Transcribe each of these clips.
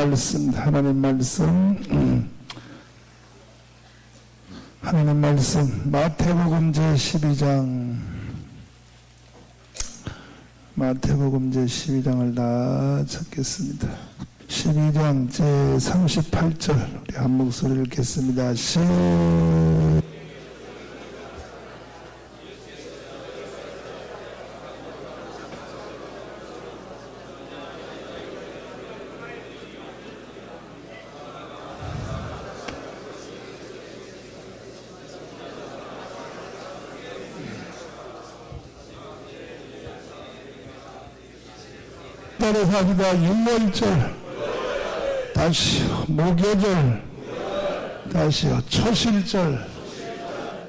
하나님 말씀 마태복음 제12장을 다 찾겠습니다. 12장 제38절 우리 한 목소리를 읽겠습니다. 따라서 합니다. 유월절, 다시 목요절, 다시 초실절,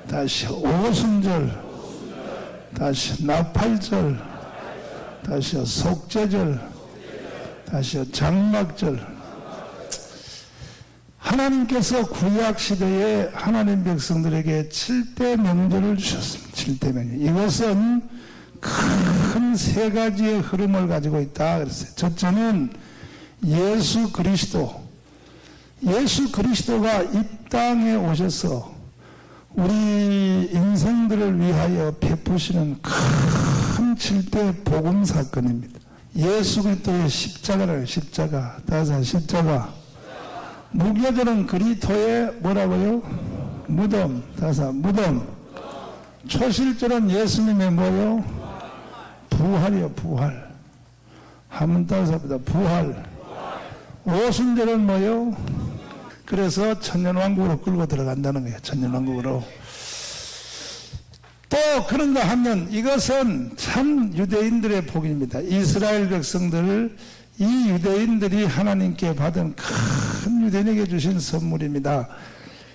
다시 오순절, 다시 나팔절, 다시 속죄절, 다시 장막절. 하나님께서 구약시대에 하나님 백성들에게 7대 명절을 주셨습니다. 7대 명절. 이것은 큰 세 가지의 흐름을 가지고 있다 그랬어요. 첫째는 예수 그리스도가 이 땅에 오셔서 우리 인생들을 위하여 베푸시는 큰 7대 복음 사건입니다. 예수 그리스도의 십자가. 무교절은 그리스도의 뭐라고요? 무덤. 초실절은 예수님의 뭐요? 부활. 한번 따라서 합니다. 부활. 오순절은 뭐요? 그래서 천년왕국으로 끌고 들어간다는 거예요. 천년왕국으로. 또 그런가 하면 이것은 참 유대인들의 복입니다. 이스라엘 백성들을 이 유대인들이 하나님께 받은 큰 유대인에게 주신 선물입니다.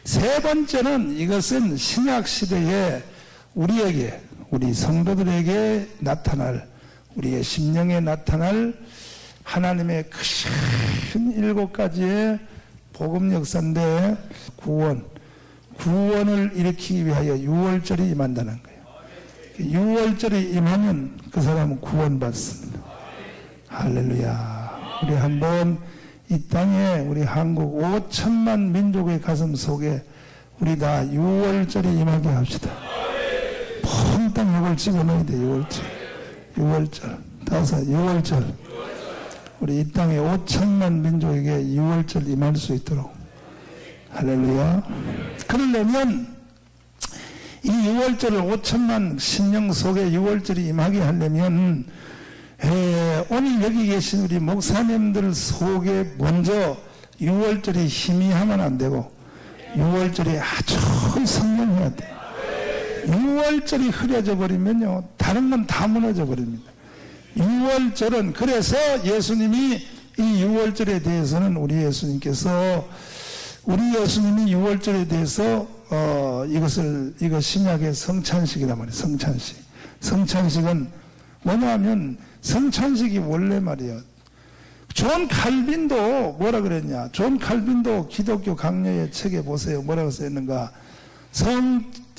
세 번째는 이것은 신약시대에 우리에게, 우리 성도들에게 나타날, 우리의 심령에 나타날 하나님의 큰 7가지의 복음 역사인데 구원을 일으키기 위하여 유월절이 임한다는 거예요. 유월절이 임하면 그 사람은 구원받습니다. 할렐루야. 우리 한번 이 땅에 우리 한국 5천만 민족의 가슴 속에 우리 다 유월절이 임하게 합시다. 펑땅 이걸 집어넣어야 돼. 유월절. 유월절. 우리 이 땅에 5천만 민족에게 유월절 임할 수 있도록. 할렐루야. 그러려면 이 유월절을 5천만 신령 속에 유월절이 임하게 하려면 오늘 여기 계신 우리 목사님들 속에 먼저 유월절이 희미하면 안 되고 유월절이 아주 선명해야 돼. 유월절이 흐려져 버리면요 다른 건 다 무너져 버립니다. 유월절은 그래서 예수님이 이 유월절에 대해서는 우리 예수님이 유월절에 대해서 이거 신약의 성찬식이란 말이에요. 성찬식은 뭐냐면 성찬식이 원래 말이에요. 존 칼빈도 뭐라 그랬냐? 존 칼빈도 기독교 강요의 책에 보세요. 뭐라고 써있는가?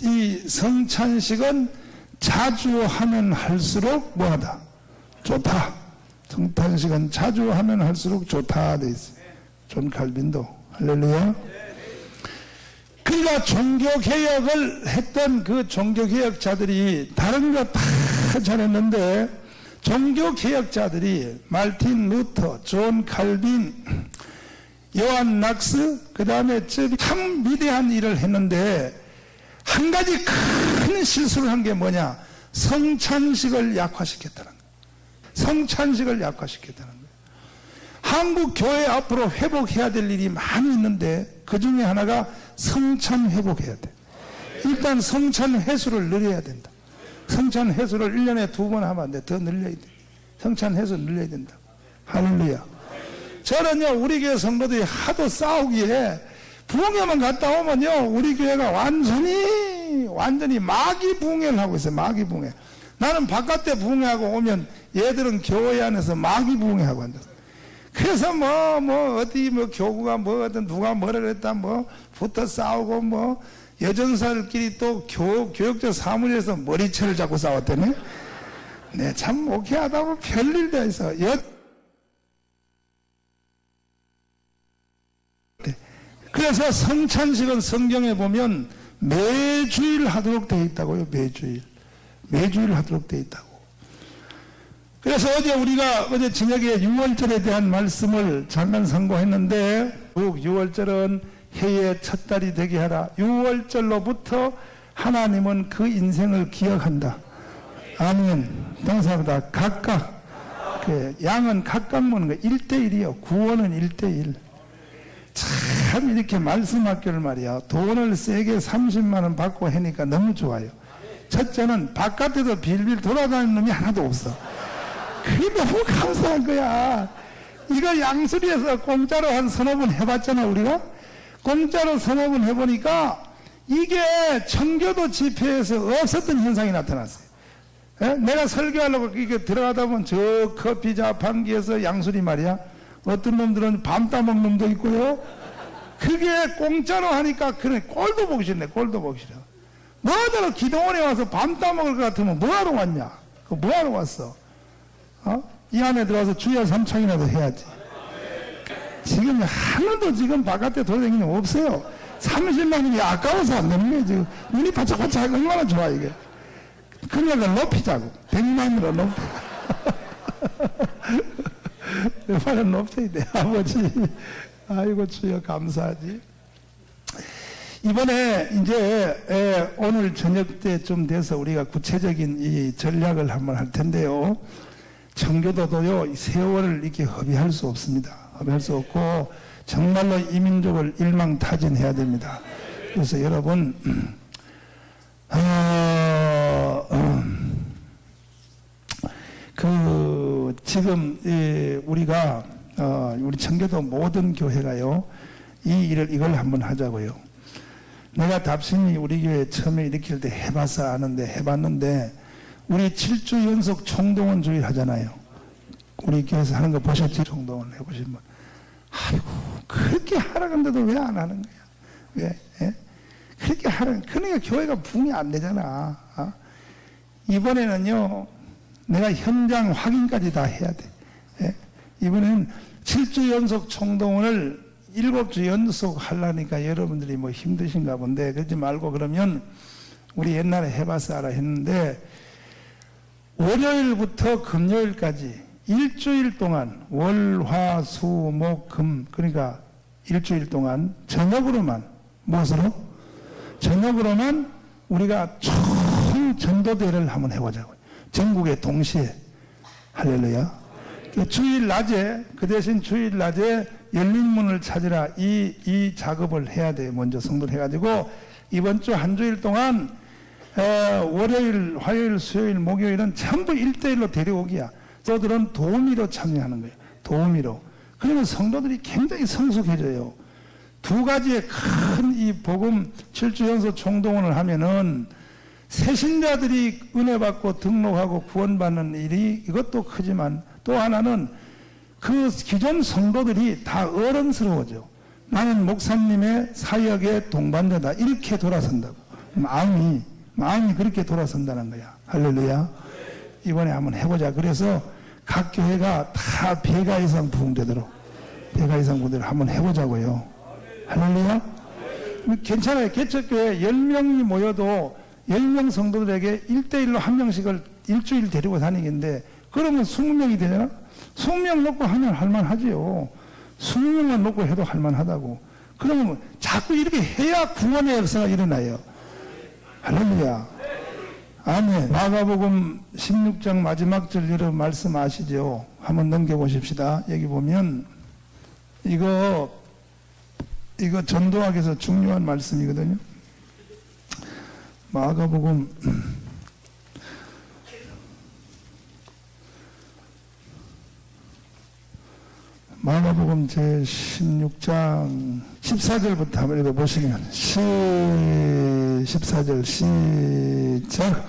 이 성찬식은 자주 하면 할수록 뭐하다? 좋다. 성찬식은 자주 하면 할수록 좋다 돼 있어요. 존 칼빈도. 할렐루야. 그러니까 종교개혁을 했던 그 종교개혁자들이 다른 거 다 잘했는데 종교개혁자들이 말틴 루터, 존 칼빈, 요한 낙스, 그 다음에 참 위대한 일을 했는데 한 가지 큰 실수를 한 게 뭐냐? 성찬식을 약화시켰다는 거예요. 성찬식을 약화시켰다는 거예요. 한국 교회 앞으로 회복해야 될 일이 많이 있는데 그 중에 하나가 성찬 회복해야 돼. 일단 성찬 회수를 늘려야 된다. 성찬 회수를 1년에 2번 하면 안 돼. 더 늘려야 돼. 성찬 회수 늘려야 된다. 할렐루야. 저는요 우리 교회 성도들이 하도 싸우기에 부흥회만 갔다 오면요 우리 교회가 완전히 마귀 부흥회를 하고 있어요. 마귀 부흥회. 나는 바깥에 부흥회하고 오면 얘들은 교회 안에서 마귀 부흥회하고 한다. 그래서 어디 교구가 어떤 누가 뭐라 그랬다 붙어 싸우고 여전사들끼리 또 교역적 사무실에서 머리채를 잡고 싸웠더니 네, 참 목회하다고 별일 다 있어. 그래서 성찬식은 성경에 보면 매주일 하도록 되어 있다고요. 매주일 하도록 되어 있다고. 그래서 어제 저녁에 6월절에 대한 말씀을 잠깐 상고했는데 6월절은 해의 첫 달이 되게 하라. 6월절로부터 하나님은 그 인생을 기억한다. 아멘. 동사보다 각각. 양은 각각 먹는 거 1대1이요. 구원은 1대1. 참 이렇게 말씀학교를 말이야. 돈을 세게 30만 원 받고 하니까 너무 좋아요. 첫째는 바깥에도 빌빌 돌아다니는 놈이 하나도 없어. 그게 너무 감사한 거야. 이거 양수리에서 공짜로 한 서너 번 해봤잖아. 우리가 공짜로 서너 번 해보니까 이게 청교도 집회에서 없었던 현상이 나타났어요. 내가 설교하려고 이게 들어가다 보면 저 커피자 판기에서 양수리 말이야. 어떤 놈들은 밤 따먹는 놈도 있고요. 그게 공짜로 하니까 그래 꼴도 보기 싫네. 꼴도 보기 싫어. 뭐하러 기도원에 와서 밤 따먹을 것 같으면 뭐하러 왔냐? 그거 뭐하러 왔어? 이 안에 들어와서 주야 삼창이라도 해야지. 지금 하나도 지금 바깥에 돌아다니는 게 없어요. 30만 원이 아까워서 안 되는 거예요. 지금 눈이 바짝바짝 얼마나 좋아 이게. 금액을 높이자고. 100만으로 높여. 얼마나 높여야 돼. 아버지 아이고 주여 감사하지. 이번에 이제 오늘 저녁 때쯤 돼서 우리가 구체적인 이 전략을 한번 할 텐데요. 청교도도요 세월을 이렇게 허비할 수 없습니다. 허비할 수 없고 정말로 이 민족을 일망타진해야 됩니다. 그래서 여러분 지금 우리가 우리 청교도 모든 교회가요 이걸 한번 하자고요. 내가 답심이 우리 교회 처음에 일으킬 때 해봤는데 우리 7주 연속 총동원 주일 하잖아요. 우리 교회에서 하는 거 보셨지? 총동원 해보신 분. 아이고 그렇게 하라는데도 왜 안 하는 거야? 왜? 그렇게 그러니까 교회가 붕이 안 되잖아. 이번에는요 내가 현장 확인까지 다 해야 돼. 이번에는 7주 연속 총동원을 7주 연속 하려니까 여러분들이 뭐 힘드신가 본데 그러지 말고 그러면 우리 옛날에 해봐서 알아 했는데 월요일부터 금요일까지 일주일 동안 월, 화, 수, 목, 금 그러니까 일주일 동안 저녁으로만 무엇으로? 저녁으로만 우리가 총 전도대회를 한번 해보자고요. 전국에 동시에. 할렐루야. 주일 낮에 그 대신 주일 낮에 열린 문을 찾으라 이 작업을 해야 돼요. 먼저 성도를 해가지고 이번 주 한 주일 동안 월요일, 화요일, 수요일, 목요일은 전부 1대1로 데려오기야. 성도들은 도우미로 참여하는 거예요. 도우미로. 그러면 성도들이 굉장히 성숙해져요. 두 가지의 큰 이 복음 7주 연속 총동원을 하면은 새신자들이 은혜 받고 등록하고 구원받는 일이 이것도 크지만 또 하나는 그 기존 성도들이 다 어른스러워져. 나는 목사님의 사역의 동반자다. 이렇게 돌아선다고. 마음이 그렇게 돌아선다는 거야. 할렐루야. 이번에 한번 해보자. 그래서 각 교회가 다 배가 이상 부흥되도록 한번 해보자고요. 할렐루야. 괜찮아요. 개척교회 10명이 모여도 10명 성도들에게 1대1로 한 명씩을 일주일 데리고 다니겠는데 그러면 20명이 되잖아. 20명 놓고 하면 할만하지요. 20명만 놓고 해도 할만하다고. 그러면 자꾸 이렇게 해야 구원의 역사가 일어나요. 할렐루야. 아멘. 마가복음 16장 마지막 절 여러분 말씀 아시죠? 한번 넘겨보십시다. 여기 보면 이거 전도학에서 중요한 말씀이거든요. 마가복음 제16장 14절부터 한번 읽어보시면 14절 시작.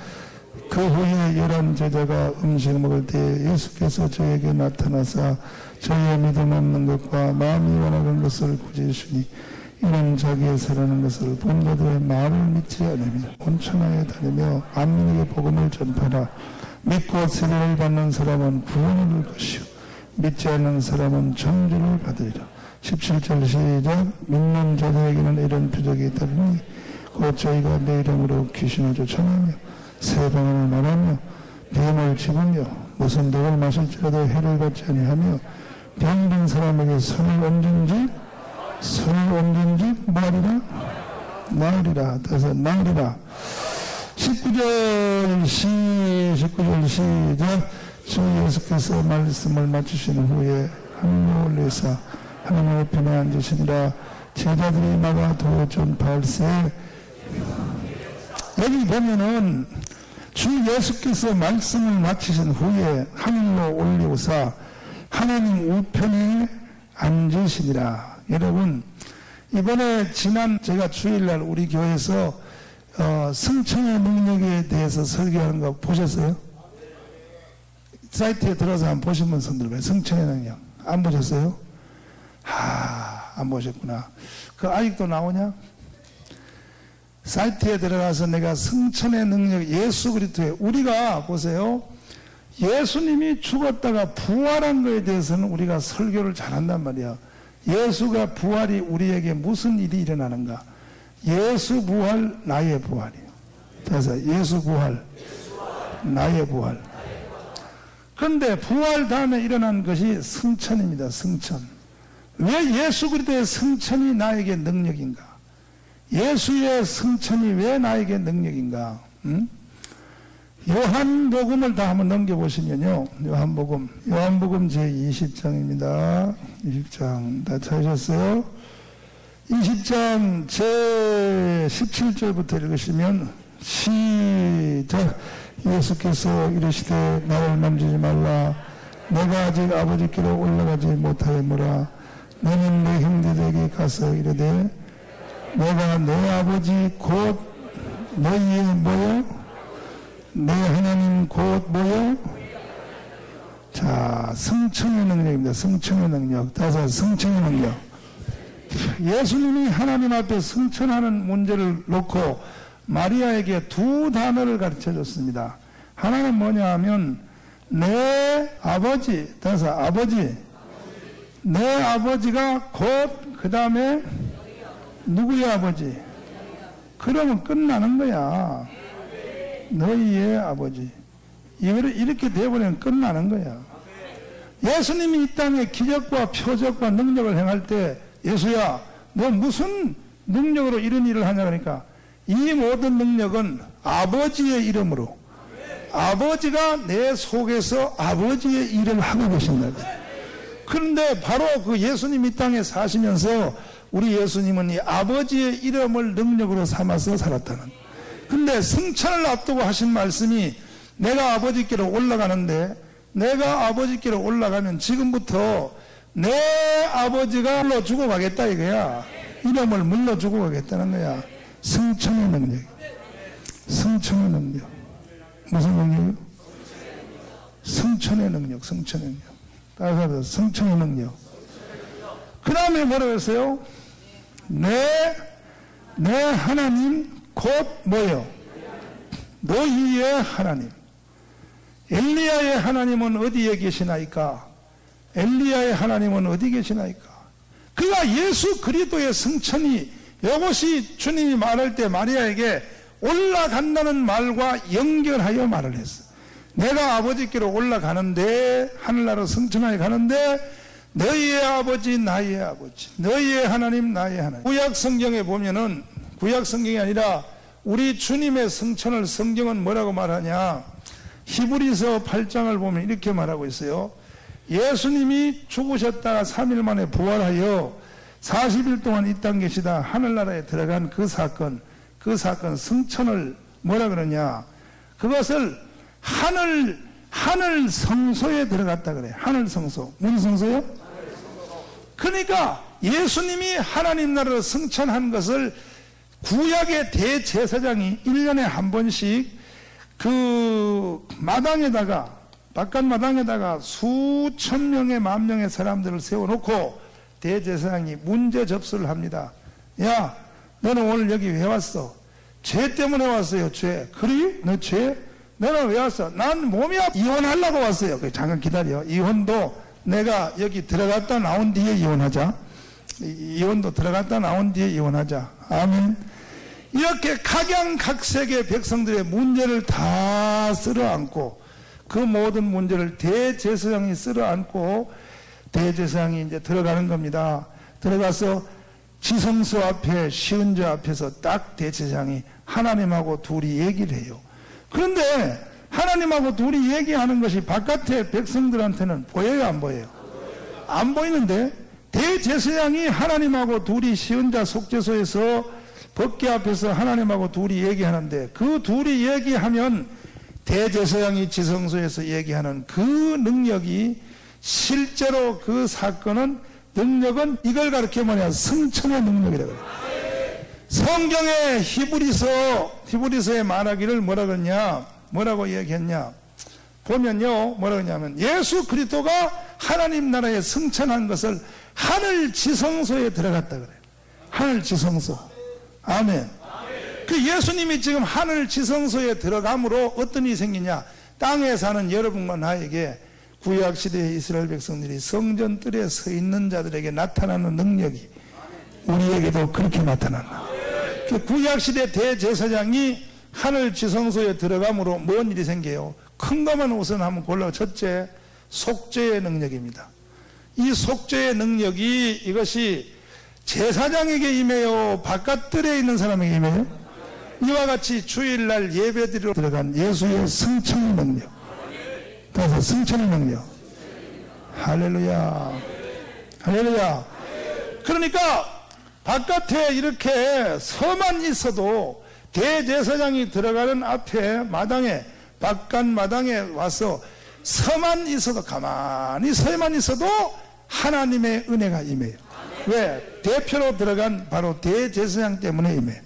그 후에 11 제자가 음식 먹을 때 예수께서 저에게 나타나사 저희의 믿음 없는 것과 마음이 원하는 것을 꾸짖으시니 이는 자기의 세라는 것을 본 자들의 말을 믿지 않으며 온 천하에 다니며 만민에게 복음을 전파하라. 믿고 세례를 받는 사람은 구원을 얻을 것이요 믿지 않는 사람은 정죄를 받으리라. 17절 시작. 믿는 자들에게는 이런 표적이 있다니 곧 저희가 내 이름으로 귀신을 쫓아내며 새 방언을 말하며 뱀을 집으며 무슨 독을 마실지라도 해를 받지 아니하며 병든 사람에게 손을 얹은즉 뭐하리라? 나으리라. 다시 나으리라. 19절 시작. 주 예수께서 말씀을 마치신 후에 하늘로 올리사 하나님의 편에 앉으시니라. 제자들이 나가 도 전파할세. 여기 보면은 주 예수께서 말씀을 마치신 후에 하늘로 올리오사 하나님 우편에 앉으시니라. 여러분, 이번에 지난 제가 주일날 우리 교회에서 승천의 능력에 대해서 설교하는 거 보셨어요? 사이트에 들어서 한번 보신 분 손들어봐요. 승천의 능력 안 보셨어요? 안 보셨구나. 그 아직도 나오냐? 사이트에 들어가서 내가 승천의 능력, 예수 그리스도의, 우리가 보세요, 예수님이 죽었다가 부활한 것에 대해서는 우리가 설교를 잘한단 말이야. 예수가 부활이 우리에게 무슨 일이 일어나는가? 예수 부활, 나의 부활이에요. 그래서 예수 부활, 나의 부활. 그런데 부활 다음에 일어난 것이 승천입니다. 승천. 왜 예수 그리스도의 승천이 나에게 능력인가? 예수의 승천이 왜 나에게 능력인가? 요한복음을 다 한번 넘겨보시면요. 요한복음 제20장입니다. 20장 다 찾으셨어요? 20장 제17절부터 읽으시면 시작. 예수께서 이르시되 나를 만지지 말라. 내가 아직 아버지께로 올라가지 못하였노라. 너는 내 형제들에게 가서 이르되 내가 내 아버지 곧 너희의 뭐요? 내 하나님 곧 뭐요? 자, 승천의 능력입니다. 승천의 능력. 다시 승천의 능력. 예수님이 하나님 앞에 승천하는 문제를 놓고 마리아에게 두 단어를 가르쳐 줬습니다. 하나는 뭐냐 하면 내 아버지, 다시 아버지, 내 아버지가 곧 그 다음에 누구의 아버지? 그러면 끝나는 거야. 너희의 아버지. 이렇게 되어버리면 끝나는 거야. 예수님이 이 땅에 기적과 표적과 능력을 행할 때 예수야 너 무슨 능력으로 이런 일을 하냐 그러니까 이 모든 능력은 아버지의 이름으로 아버지가 내 속에서 아버지의 일을 하고 계신다. 그런데 바로 그 예수님 이 땅에 사시면서 우리 예수님은 이 아버지의 이름을 능력으로 삼아서 살았다는. 근데 승천을 앞두고 하신 말씀이 내가 아버지께로 올라가는데 내가 아버지께로 올라가면 지금부터 내 아버지가 물러주고 가겠다 이거야. 이름을 물러주고 가겠다는 거야. 승천의 능력. 승천의 능력. 무슨 능력이요? 승천의 능력. 승천의 능력. 따라서 승천의 능력. 그 다음에 뭐라고 했어요? 내 하나님 곧 뭐요? 너희의 하나님. 엘리야의 하나님은 어디에 계시나이까? 엘리야의 하나님은 어디 계시나이까? 그가 예수 그리스도의 승천이 이것이 주님이 말할 때 마리아에게 올라간다는 말과 연결하여 말을 했어. 내가 아버지께로 올라가는데 하늘나라로 승천하여 가는데 너희의 아버지 나의 아버지, 너희의 하나님 나의 하나님. 구약 성경에 보면은 구약 성경이 아니라 우리 주님의 승천을 성경은 뭐라고 말하냐? 히브리서 8장을 보면 이렇게 말하고 있어요. 예수님이 죽으셨다가 3일 만에 부활하여 40일 동안 이 땅 계시다 하늘나라에 들어간 그 사건 승천을 뭐라 그러냐? 그것을 하늘 성소에 들어갔다 그래. 하늘 성소. 무슨 성소요? 그러니까 예수님이 하나님 나라로 승천한 것을 구약의 대제사장이 1년에 한 번씩 그 마당에다가 바깥 마당에다가 수천 명의 만 명의 사람들을 세워놓고 대제사장이 문제 접수를 합니다. 야, 너는 오늘 여기 왜 왔어? 죄 때문에 왔어요. 죄. 그래? 너 죄? 너는 왜 왔어? 난 몸이 이혼하려고 왔어요. 잠깐 기다려. 이혼도 내가 여기 들어갔다 나온 뒤에 이혼하자. 이혼도 들어갔다 나온 뒤에 이혼하자. 아멘. 이렇게 각양각색의 백성들의 문제를 다 쓸어안고 그 모든 문제를 대제사장이 쓸어안고 대제사장이 이제 들어가는 겁니다. 들어가서 지성소 앞에 시은자 앞에서 딱 대제사장이 하나님하고 둘이 얘기를 해요. 그런데 하나님하고 둘이 얘기하는 것이 바깥의 백성들한테는 보여요, 안 보여요? 안 보이는데 대제사장이 하나님하고 둘이 시은자 속죄소에서 법궤 앞에서 하나님하고 둘이 얘기하는데 그 둘이 얘기하면 대제사장이 지성소에서 얘기하는 그 능력이 실제로 그 사건은 능력은 이걸 가르쳐 뭐냐? 승천의 능력이라고 해요. 성경의 히브리서에 말하기를 뭐라 그러냐? 뭐라고 얘기했냐? 보면요, 뭐라고 했냐면 예수 그리스도가 하나님 나라에 승천한 것을 하늘 지성소에 들어갔다 그래요. 하늘 지성소. 아멘. 그 예수님이 지금 하늘 지성소에 들어감으로 어떤 일이 생기냐? 땅에 사는 여러분과 나에게 구약시대의 이스라엘 백성들이 성전 뜰에 서 있는 자들에게 나타나는 능력이 우리에게도 그렇게 나타난다. 그 구약시대 대제사장이 하늘 지성소에 들어감으로 뭔 일이 생겨요? 큰 것만 우선 한번 골라. 첫째, 속죄의 능력입니다. 이 속죄의 능력이 이것이 제사장에게 임해요? 바깥들에 있는 사람에게 임해요? 이와 같이 주일날 예배드리러 들어간 예수의 승천의 능력. 그래서 승천의 능력. 할렐루야. 할렐루야. 그러니까 바깥에 이렇게 서만 있어도 대제사장이 들어가는 앞에 마당에, 바깥 마당에 와서 서만 있어도, 가만히 서만 있어도 하나님의 은혜가 임해요. 왜? 대표로 들어간 바로 대제사장 때문에 임해요.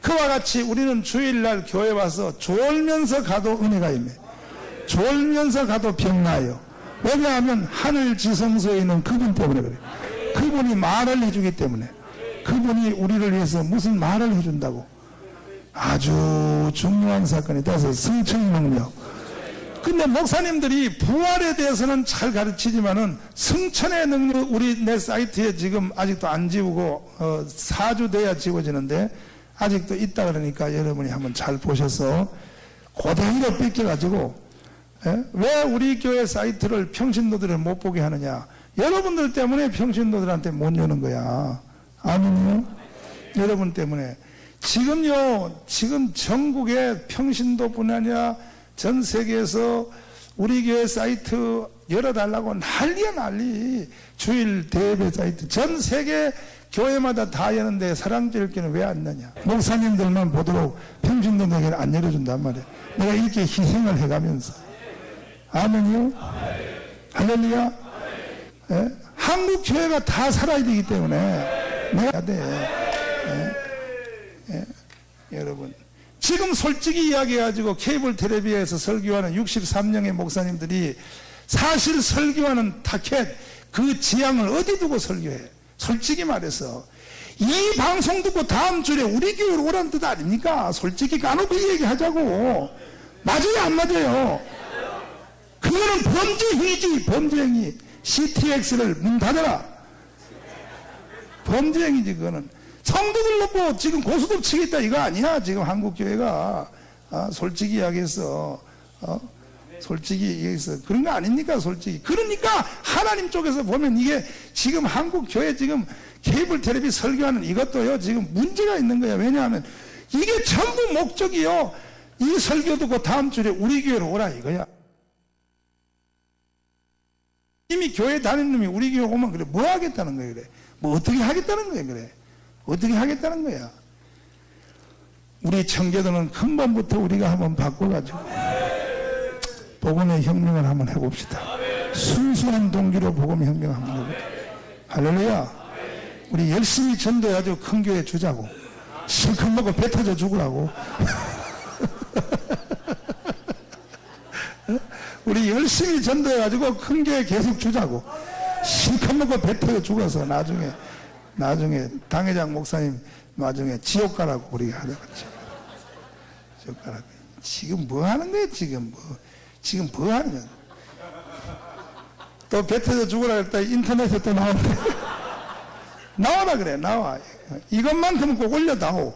그와 같이 우리는 주일날 교회 와서 졸면서 가도 은혜가 임해요. 졸면서 가도 병나요. 왜냐하면 하늘 지성소에 있는 그분 때문에 그래요. 그분이 말을 해주기 때문에. 그분이 우리를 위해서 무슨 말을 해준다고. 아주 중요한 사건이 돼서 승천의 능력. 근데 목사님들이 부활에 대해서는 잘 가르치지만은 승천의 능력, 우리 내 사이트에 지금 아직도 안 지우고 4주 돼야 지워지는데 아직도 있다 그러니까 여러분이 한번 잘 보셔서 그대로 뺏겨가지고, 왜 우리 교회 사이트를 평신도들을 못 보게 하느냐? 여러분들 때문에 평신도들한테 못 여는 거야. 아멘요? 여러분 때문에. 지금 전국의 평신도뿐 아니라 전 세계에서 우리 교회 사이트 열어달라고 난리야, 난리. 주일 대예배 사이트 전 세계 교회마다 다 여는데 사랑제일교회는 왜 안 나냐? 목사님들만 보도록 평신도에게는 안 열어준단 말이야. 내가 이렇게 희생을 해가면서. 아멘이요? 할렐루야? 한국 교회가 다 살아야 되기 때문에 내가 돼. 여러분, 지금 솔직히 이야기해가지고 케이블 텔레비에서 설교하는 63명의 목사님들이 사실 설교하는 타켓 그 지향을 어디 두고 설교해? 솔직히 말해서 이 방송 듣고 다음 주에 우리 교회로 오라는 뜻 아닙니까? 솔직히 까놓고 얘기하자고. 맞아요, 안 맞아요? 그거는 범죄행위지. 범죄행위. CTX를 문 닫아라. 범죄행위지. 그거는 성도들 놓고 지금 고소도 치겠다 이거 아니야. 지금 한국교회가 솔직히 이야기해서 솔직히 얘기해서 그런 거 아닙니까? 솔직히. 그러니까 하나님 쪽에서 보면 이게 지금 한국교회 지금 케이블 텔레비 설교하는 이것도요 지금 문제가 있는 거예요. 왜냐하면 이게 전부 목적이요, 이 설교 듣고 다음 주에 우리 교회로 오라 이거야. 이미 교회 다니는 놈이 우리 교회 오면 그래 뭐 하겠다는 거야? 그래 뭐 어떻게 하겠다는 거야? 그래 어떻게 하겠다는 거야? 우리 청교도는 근본부터 우리가 한번 바꿔가지고 복음의 혁명을 한번 해봅시다. 순수한 동기로 복음의 혁명을 한번 해봅시다. 할렐루야. 우리 열심히 전도해가지고 큰 교회 주자고. 실컷 먹고 배 터져 죽으라고. 우리 열심히 전도해가지고 큰 교회 계속 주자고. 실컷 먹고 배 터져 죽어서 나중에 당회장 목사님 나중에 지옥 가라고 우리가 하자고. 지옥 가라고. 지금 뭐 하는 거야? 지금 뭐 하는 거야? 또 배 터져 죽으라 했다 인터넷에 또 나오는데 나와라 그래. 나와. 이것만큼은 꼭 올려다오.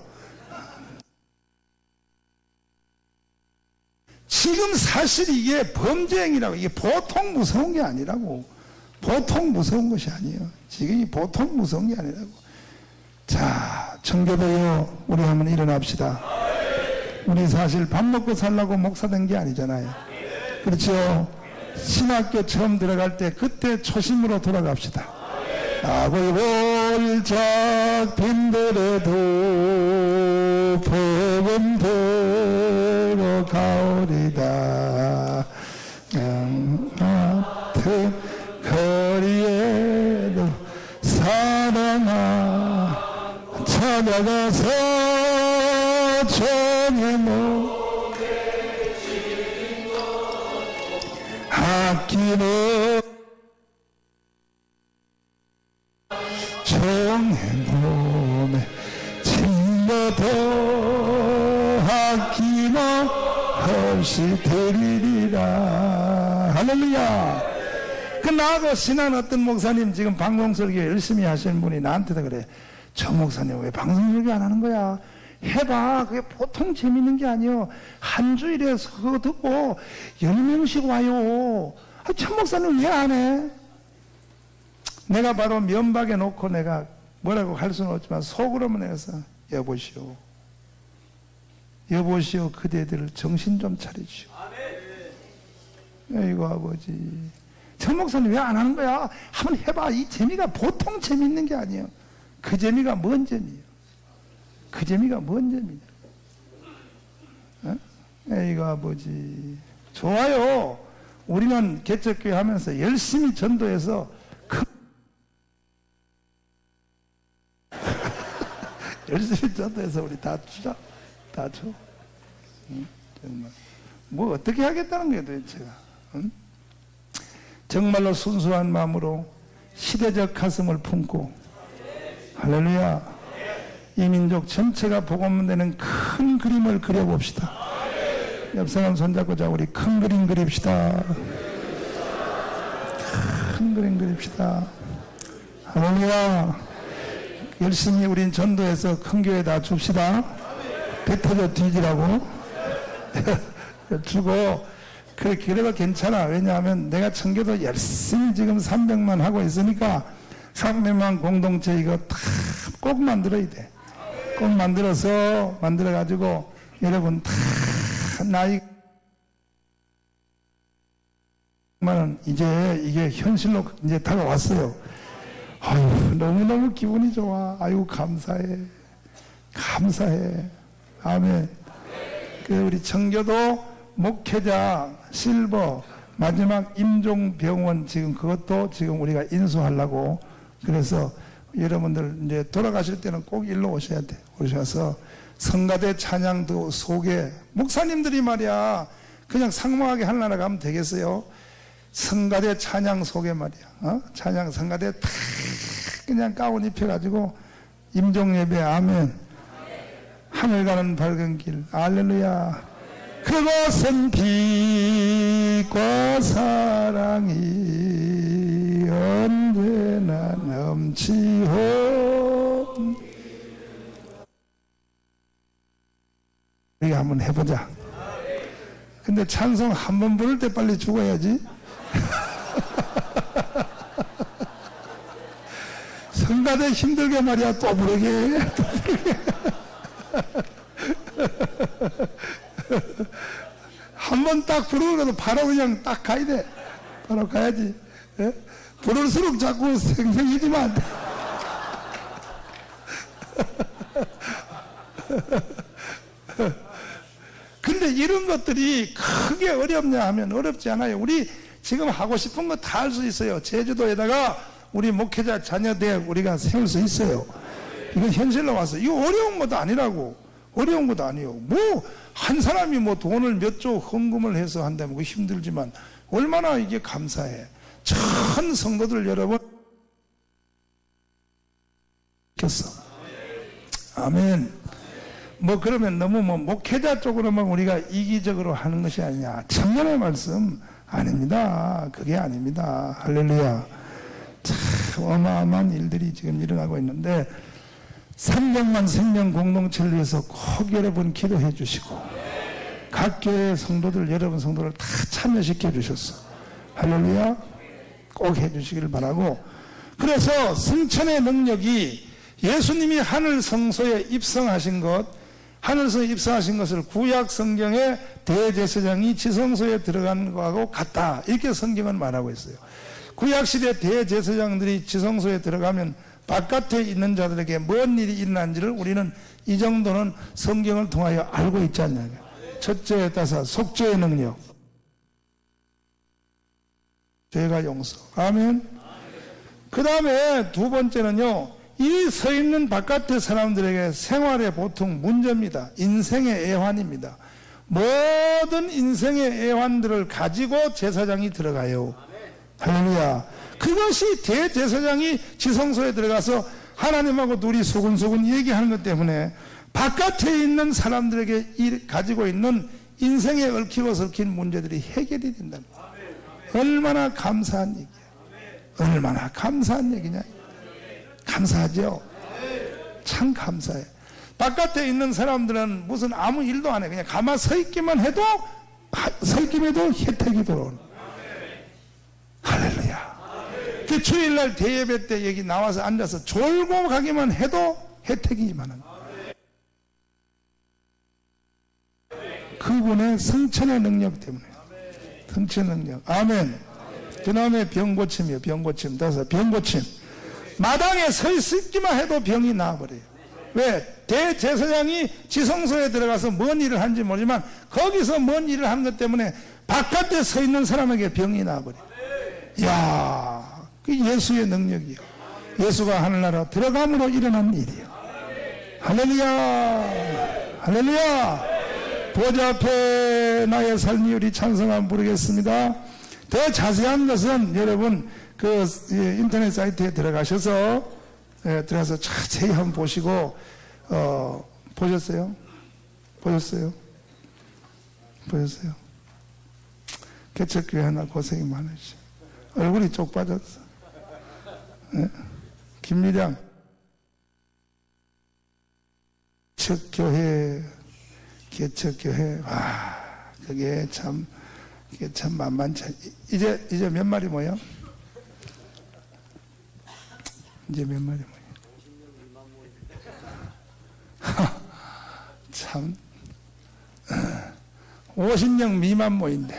지금 사실 이게 범죄 행위라고. 이게 보통 무서운 게 아니라고. 보통 무서운 것이 아니에요. 지금 이 보통 무서운 게 아니라고. 자, 청교도요, 우리 한번 일어납시다. 우리 사실 밥 먹고 살라고 목사 된 게 아니잖아요. 그렇죠? 신학교 처음 들어갈 때 그때 초심으로 돌아갑시다. 아고이 볼짝 빈들에도 법은 되고 가오리다. 하트 거리에도 사랑아 찾아가서 종의 몸에 아끼는 종의 몸에 질려도 아낌없이 드리리라. 할렐루야. 그 나하고 신한 어떤 목사님 지금 방송설교 열심히 하시는 분이 나한테도 그래. 저 목사님 왜 방송설교 안 하는 거야? 해봐. 그게 보통 재밌는 게 아니요. 한 주일에 그거 듣고 10명씩 와요. 저 목사님 왜 안 해? 내가 바로 면박에 놓고 내가 뭐라고 할 수는 없지만 속으로만 해서 여보시오. 여보시오. 그대들 정신 좀 차리시오. 아이고 아버지. 저 목사님 왜 안 하는 거야? 한번 해봐. 이 재미가 보통 재밌는 게 아니에요. 그 재미가 뭔 재미예요? 그 재미가 뭔 재미냐? 아이고 아버지. 좋아요. 우리는 개척교회 하면서 열심히 전도해서 열심히 전도해서 우리 다 주자. 다 줘. 정말. 뭐 어떻게 하겠다는 거예요 도대체가. 정말로 순수한 마음으로 시대적 가슴을 품고 할렐루야. 이 민족 전체가 복음되는 큰 그림을 그려봅시다. 옆 사람 손잡고 자 우리 큰 그림 그립시다. 큰 그림 그립시다. 할렐루야. 열심히 우린 전도해서 큰 교회 다 줍시다. 배 터져 뒤지라고 주고 그래도 괜찮아. 왜냐하면 내가 청교도 열심히 지금 300만 하고 있으니까 300만 공동체 이거 다 꼭 만들어야 돼. 꼭 만들어가지고 여러분 다 나이 이제 이게 현실로 이제 다가왔어요. 아유, 너무너무 기분이 좋아. 아유, 감사해. 아멘. 우리 청교도 목회자 실버 마지막 임종병원 지금 그것도 지금 우리가 인수하려고. 그래서 여러분들 이제 돌아가실 때는 꼭 일로 오셔야 돼. 오셔서 성가대 찬양도 소개. 목사님들이 말이야 그냥 상모하게 하늘나라 가면 되겠어요? 성가대 찬양 소개 말이야. 찬양 성가대 탁 그냥 가운 입혀가지고 임종예배. 아멘. 하늘 가는 밝은 길. 할렐루야. 그곳은 빛과 사랑이 언제나 넘치오. 우리가 한번 해보자. 근데 찬송 한 번 부를 때 빨리 죽어야지. 성가대 힘들게 말이야. 또 부르게. 한 번 딱 부르고도 바로 그냥 딱 가야 돼. 바로 가야지. 예? 부를수록 자꾸 생생해지면 안 돼. 근데 이런 것들이 크게 어렵냐 하면 어렵지 않아요. 우리 지금 하고 싶은 거 다 할 수 있어요. 제주도에다가 우리 목회자 자녀대학 우리가 세울 수 있어요. 이건 현실로 와서. 이거 어려운 것도 아니라고. 어려운 것도 아니에요. 뭐 한 사람이 뭐 돈을 몇 조 헌금을 해서 한다면 그거 힘들지만 얼마나 이게 감사해. 전 성도들 여러분 겠어. 아멘. 뭐 그러면 너무 뭐 목회자 쪽으로만 우리가 이기적으로 하는 것이 아니냐. 천년의 말씀 아닙니다. 그게 아닙니다. 할렐루야. 자, 어마어마한 일들이 지금 일어나고 있는데, 삼경만 생명 공동체를 위해서 꼭 여러분 기도해 주시고, 각 교회 성도들, 여러분 성도를 다 참여시켜 주셨어. 할렐루야. 꼭 해 주시기를 바라고, 그래서 승천의 능력이 예수님이 하늘 성소에 입성하신 것, 하늘성에 입성하신 것을 구약 성경의 대제사장이 지성소에 들어간 것하고 같다, 이렇게 성경은 말하고 있어요. 구약시대 대제사장들이 지성소에 들어가면 바깥에 있는 자들에게 뭔 일이 일어난지를 우리는 이 정도는 성경을 통하여 알고 있지 않냐. 첫째에 따라서 속죄의 능력, 죄가 용서. 아멘. 그 다음에 두 번째는요, 이 서 있는 바깥의 사람들에게 생활의 보통 문제입니다. 인생의 애환입니다. 모든 인생의 애환들을 가지고 제사장이 들어가요. 할렐루야. 그것이 대제사장이 지성소에 들어가서 하나님하고 둘이 소근소근 얘기하는 것 때문에 바깥에 있는 사람들에게 가지고 있는 인생에 얽히고 설킨 문제들이 해결이 된다. 얼마나 감사한 얘기야. 얼마나 감사한 얘기냐. 감사하죠? 참 감사해. 바깥에 있는 사람들은 무슨 아무 일도 안 해. 그냥 가만 서 있기만 해도, 혜택이 들어오는. 할렐루야. 그 주일날 대예배 때 여기 나와서 앉아서 졸고 가기만 해도 혜택이 임하는. 그분의 성천의 능력 때문에. 성천의 능력. 아멘. 그 다음에 병고침이에요. 병고침. 따라서 병고침. 마당에 서 있기만 해도 병이 나와버려요. 왜? 대제사장이 지성소에 들어가서 뭔 일을 하는지 모르지만 거기서 뭔 일을 하는 것 때문에 바깥에 서 있는 사람에게 병이 나와버려요. 이야, 그 예수의 능력이요. 예수가 하늘나라 들어감으로 일어난 일이요. 할렐루야. 할렐루야. 보좌 앞에 나의 삶이 우리 찬송 한번 부르겠습니다. 더 자세한 것은 여러분 그 인터넷 사이트에 들어가셔서 들어가서 자세히 한번 보시고 보셨어요? 보셨어요? 보셨어요? 개척교회 하나 고생이 많으시. 얼굴이 쪽 빠졌어. 네? 김미량 개척교회 와, 그게 참 만만치. 이제 몇 마리 모여? 이제 몇 마리 모여? 참 50명 미만 모인대.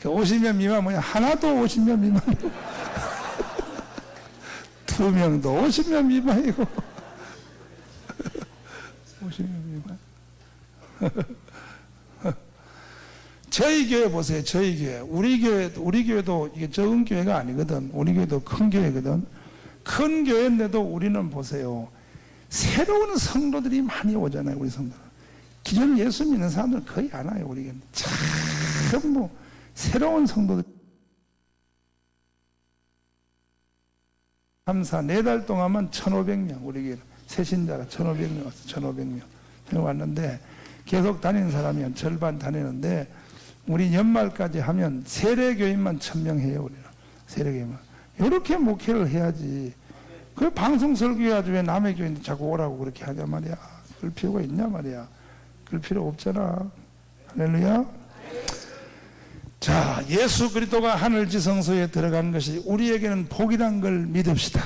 50명 미만 모여. 하나도 50명 미만이고 2명도 50명 미만이고 50명 미만. 저희 교회 보세요. 저희 교회. 우리 교회도 이게 적은 교회가 아니거든. 우리 교회도 큰 교회거든. 큰 교회인데도 우리는 보세요. 새로운 성도들이 많이 오잖아요. 우리 성도들. 기존 예수 믿는 사람들은 거의 안 와요. 우리 교회는. 참 새로운 성도들. 4달 동안만 1,500명. 우리 교회는. 새신자가 1,500명 왔어. 1,500명. 왔는데 계속 다니는 사람이 한 절반 다니는데 우리 연말까지 하면 세례교인만 1,000명 해요. 우리는. 세례교인만. 이렇게 목회를 해야지. 그 방송 설교해야지 왜 남의 교인들 자꾸 오라고 그렇게 하냐 말이야. 그럴 필요가 있냐 말이야. 그럴 필요 없잖아. 할렐루야. 자, 예수 그리스도가 하늘 지성소에 들어간 것이 우리에게는 복이란 걸 믿읍시다.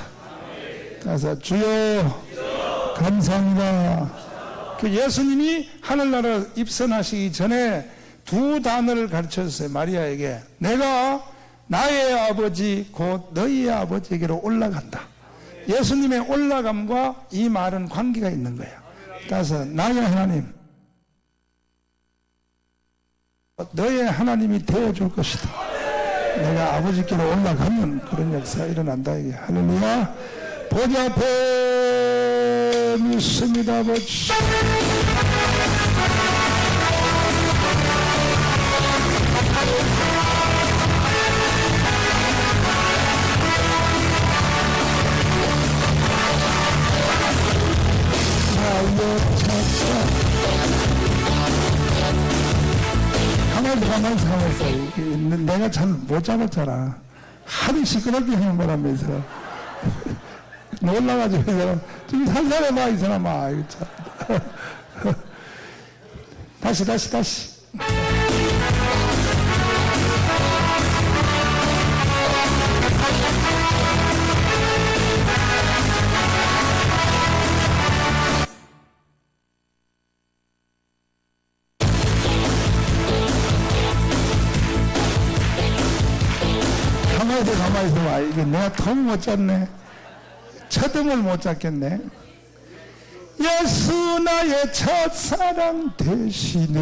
그래서 주여 감사합니다. 그 예수님이 하늘나라 입선하시기 전에 두 단어를 가르쳐줬어요. 마리아에게. 내가 나의 아버지 곧 너희의 아버지에게로 올라간다. 예수님의 올라감과 이 말은 관계가 있는 거예요. 따라서 나의 하나님, 너의 하나님이 되어줄 것이다. 내가 아버지께로 올라가면 그런 역사가 일어난다. 이게 할렐루야. 보좌 앞에 믿습니다. 아버지. 가만히 살았어. 내가 잘 못 잡았잖아. 하도 시끄럽게 하는 바람에서 놀라가지고 이 사람 좀 살살해봐 이 사람아. 이거 참. 다시. 가만히 있어봐. 이게 내가 통 못 잡네. 첫음을 못 잡겠네. 예수 나의 첫사랑 되시네.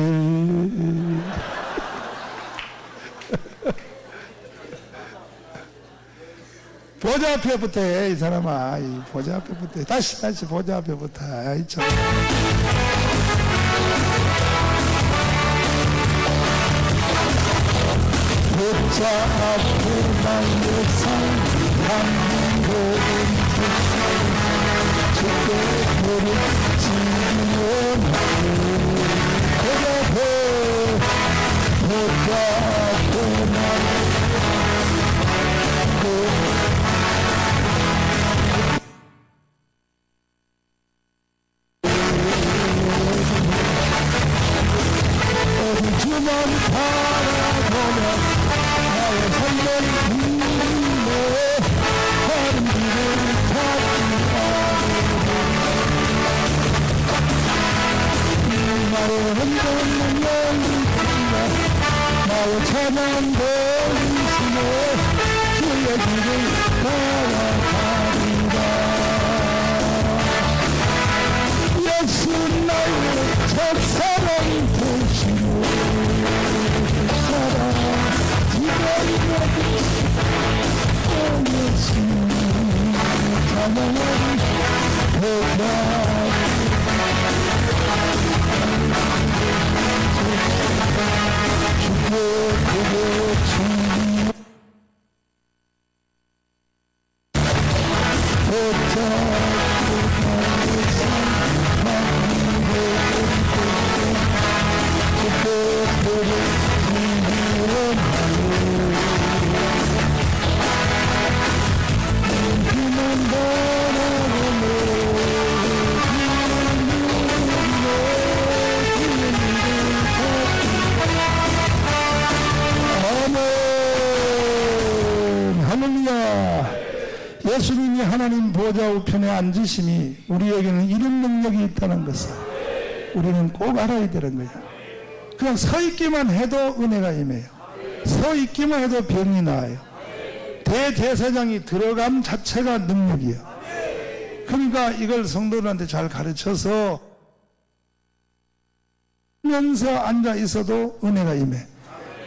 보좌 앞에부터 해, 이 사람아. 이 보좌 앞에부터 해. 다시 보좌 앞에부터 해. 아이, 참. 보좌 앞에 나의 삶 한국은 주께 부르짖는 보좌 앞에 나의 주만 바라보면 나의 삶을 빛내 다른 길을 찾지 않으리 나의 흔들리는 영이시라 나의 찬양 들리시네 주의 길을 따라가리라 예수 나의 첫사랑 되시네 예수님이 하나님 보좌 우편에 앉으심이 우리에게는 이런 능력이 있다는 것을 우리는 꼭 알아야 되는 거예요. 그냥 서 있기만 해도 은혜가 임해요. 서 있기만 해도 병이 나아요. 대제사장이 들어감 자체가 능력이에요. 그러니까 이걸 성도들한테 잘 가르쳐서 면서 앉아 있어도 은혜가 임해.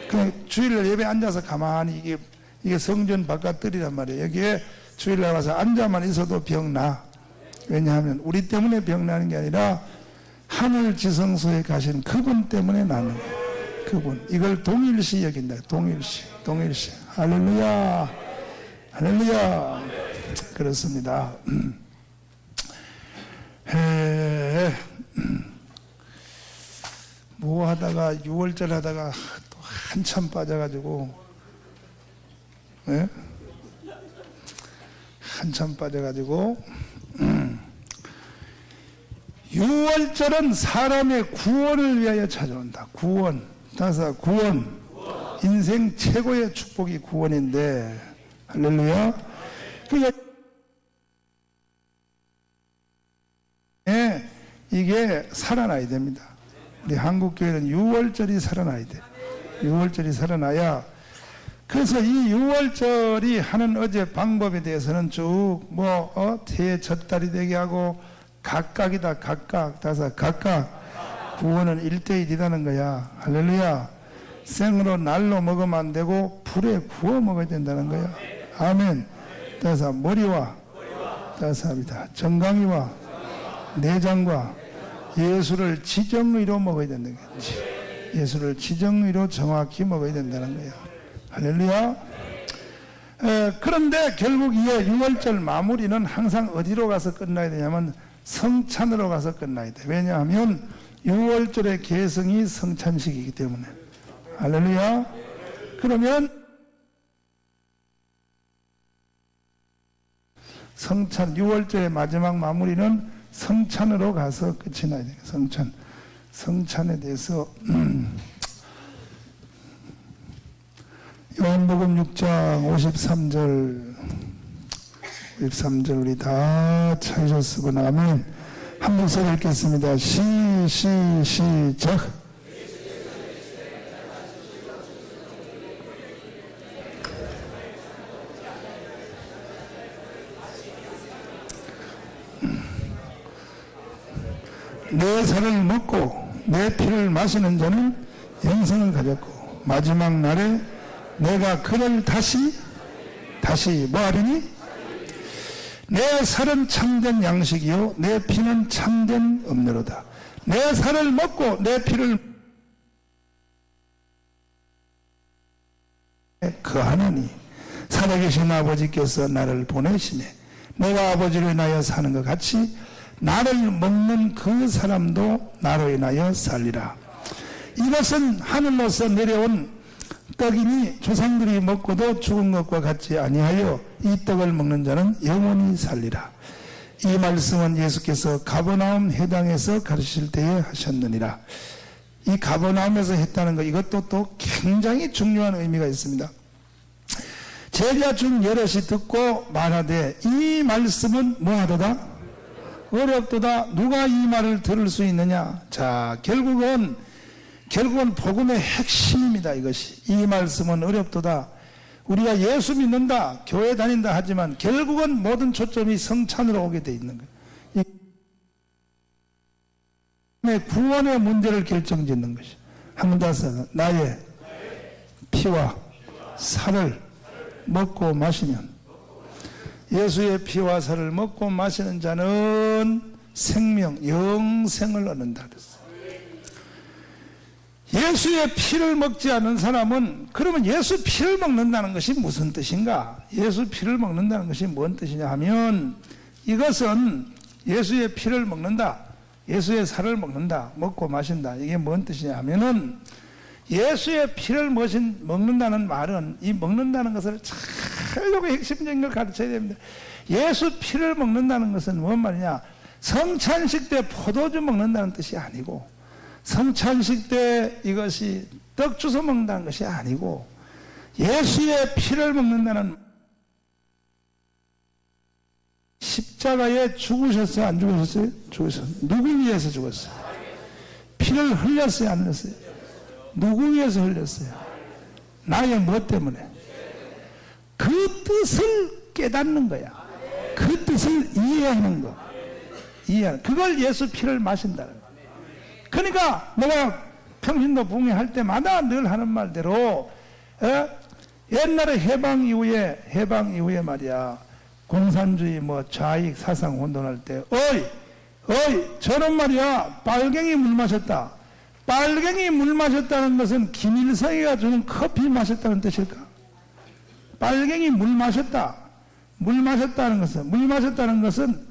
그냥 주일날 예배 앉아서 가만히 이게 성전 바깥들이란 말이에요. 여기에 주일날 와서 앉아만 있어도 병나. 왜냐하면 우리 때문에 병나는 게 아니라 하늘 지성소에 가신 그분 때문에 나는 거예요. 그분. 이걸 동일시 여긴다. 동일시. 할렐루야. 그렇습니다. 뭐 하다가 6월절 하다가 또 한참 빠져가지고 한참 빠져가지고 6월절은 사람의 구원을 위하여 찾아온다. 구원. 인생 최고의 축복이 구원인데 할렐루야. 이게 살아나야 됩니다. 우리 한국교회는 6월절이 살아나야 돼. 6월절이 살아나야. 그래서 이 6월절이 하는 어제 방법에 대해서는 쭉 태의 젖달이 되게 하고 각각이다. 각각 구원은 1대1이라는 거야. 할렐루야. 생으로 날로 먹으면 안 되고 불에 구워 먹어야 된다는 거야. 아멘. 그래서 머리와 정강이와 내장과 예수를 지정의로 먹어야 된다는 거야. 예수를 지정의로 정확히 먹어야 된다는 거야. 할렐루야. 그런데 결국 이 6월절 마무리는 항상 어디로 가서 끝나야 되냐면 성찬으로 가서 끝나야 돼. 왜냐하면 6월절의 계성이 성찬식이기 때문에. 할렐루야. 그러면 성찬, 6월절의 마지막 마무리는 성찬으로 가서 끝이 나야 돼요. 성찬에 대해서 요한복음 6장 53절 우리 다 찾으셨으면 아멘. 한 목소리 읽겠습니다. 시작. 내 살을 먹고 내 피를 마시는 자는 영생을 가졌고 마지막 날에 내가 그를 다시 뭐하리니? 내 살은 참된 양식이요 내 피는 참된 음료로다. 내 살을 먹고 내 피를 거하노니 살아계신 아버지께서 나를 보내시네. 내가 아버지로 인하여 사는 것 같이 나를 먹는 그 사람도 나로 인하여 살리라. 이것은 하늘로서 내려온 떡이니 조상들이 먹고도 죽은 것과 같지 아니하여 이 떡을 먹는 자는 영원히 살리라. 이 말씀은 예수께서 가버나움 회당에서 가르치실 때에 하셨느니라. 이 가버나움에서 했다는 것, 이것도 또 굉장히 중요한 의미가 있습니다. 제자 중 여럿이 듣고 말하되 이 말씀은 뭐하도다? 어렵도다. 누가 이 말을 들을 수 있느냐? 자, 결국은 복음의 핵심입니다. 이것이. 이 말씀은 어렵도다. 우리가 예수 믿는다, 교회 다닌다 하지만 결국은 모든 초점이 성찬으로 오게 돼 있는 거예요. 구원의 문제를 결정짓는 것이. 한 번 더 써서 나의 피와 살을 먹고 마시면, 예수의 피와 살을 먹고 마시는 자는 생명, 영생을 얻는다 그랬어요. 예수의 피를 먹지 않는 사람은, 그러면 예수 피를 먹는다는 것이 무슨 뜻인가? 예수 피를 먹는다는 것이 뭔 뜻이냐 하면, 이것은 예수의 피를 먹는다, 예수의 살을 먹는다, 먹고 마신다, 이게 뭔 뜻이냐 하면은, 예수의 피를 먹는다는 말은, 이 먹는다는 것을 잘 요거 핵심적인 걸 가르쳐야 됩니다. 예수 피를 먹는다는 것은 뭔 말이냐? 성찬식 때 포도주 먹는다는 뜻이 아니고, 성찬식 때 이것이 떡 주워 먹는다는 것이 아니고, 예수의 피를 먹는다는, 십자가에 죽으셨어요? 안 죽으셨어요? 죽으셨어요. 누구 위해서 죽었어요? 피를 흘렸어요? 안 흘렸어요? 누구 위해서 흘렸어요? 나의 뭐 때문에? 그 뜻을 깨닫는 거야. 그 뜻을 이해하는 거. 그걸 예수 피를 마신다는 거야. 그러니까 내가 평신도 붕괴할 때마다 늘 하는 말대로, 옛날에 해방 이후에 말이야, 공산주의 좌익 사상 혼돈할 때, 저는 말이야 빨갱이 물 마셨다. 빨갱이 물 마셨다는 것은 김일성이가 주는 커피 마셨다는 뜻일까? 빨갱이 물 마셨다는 것은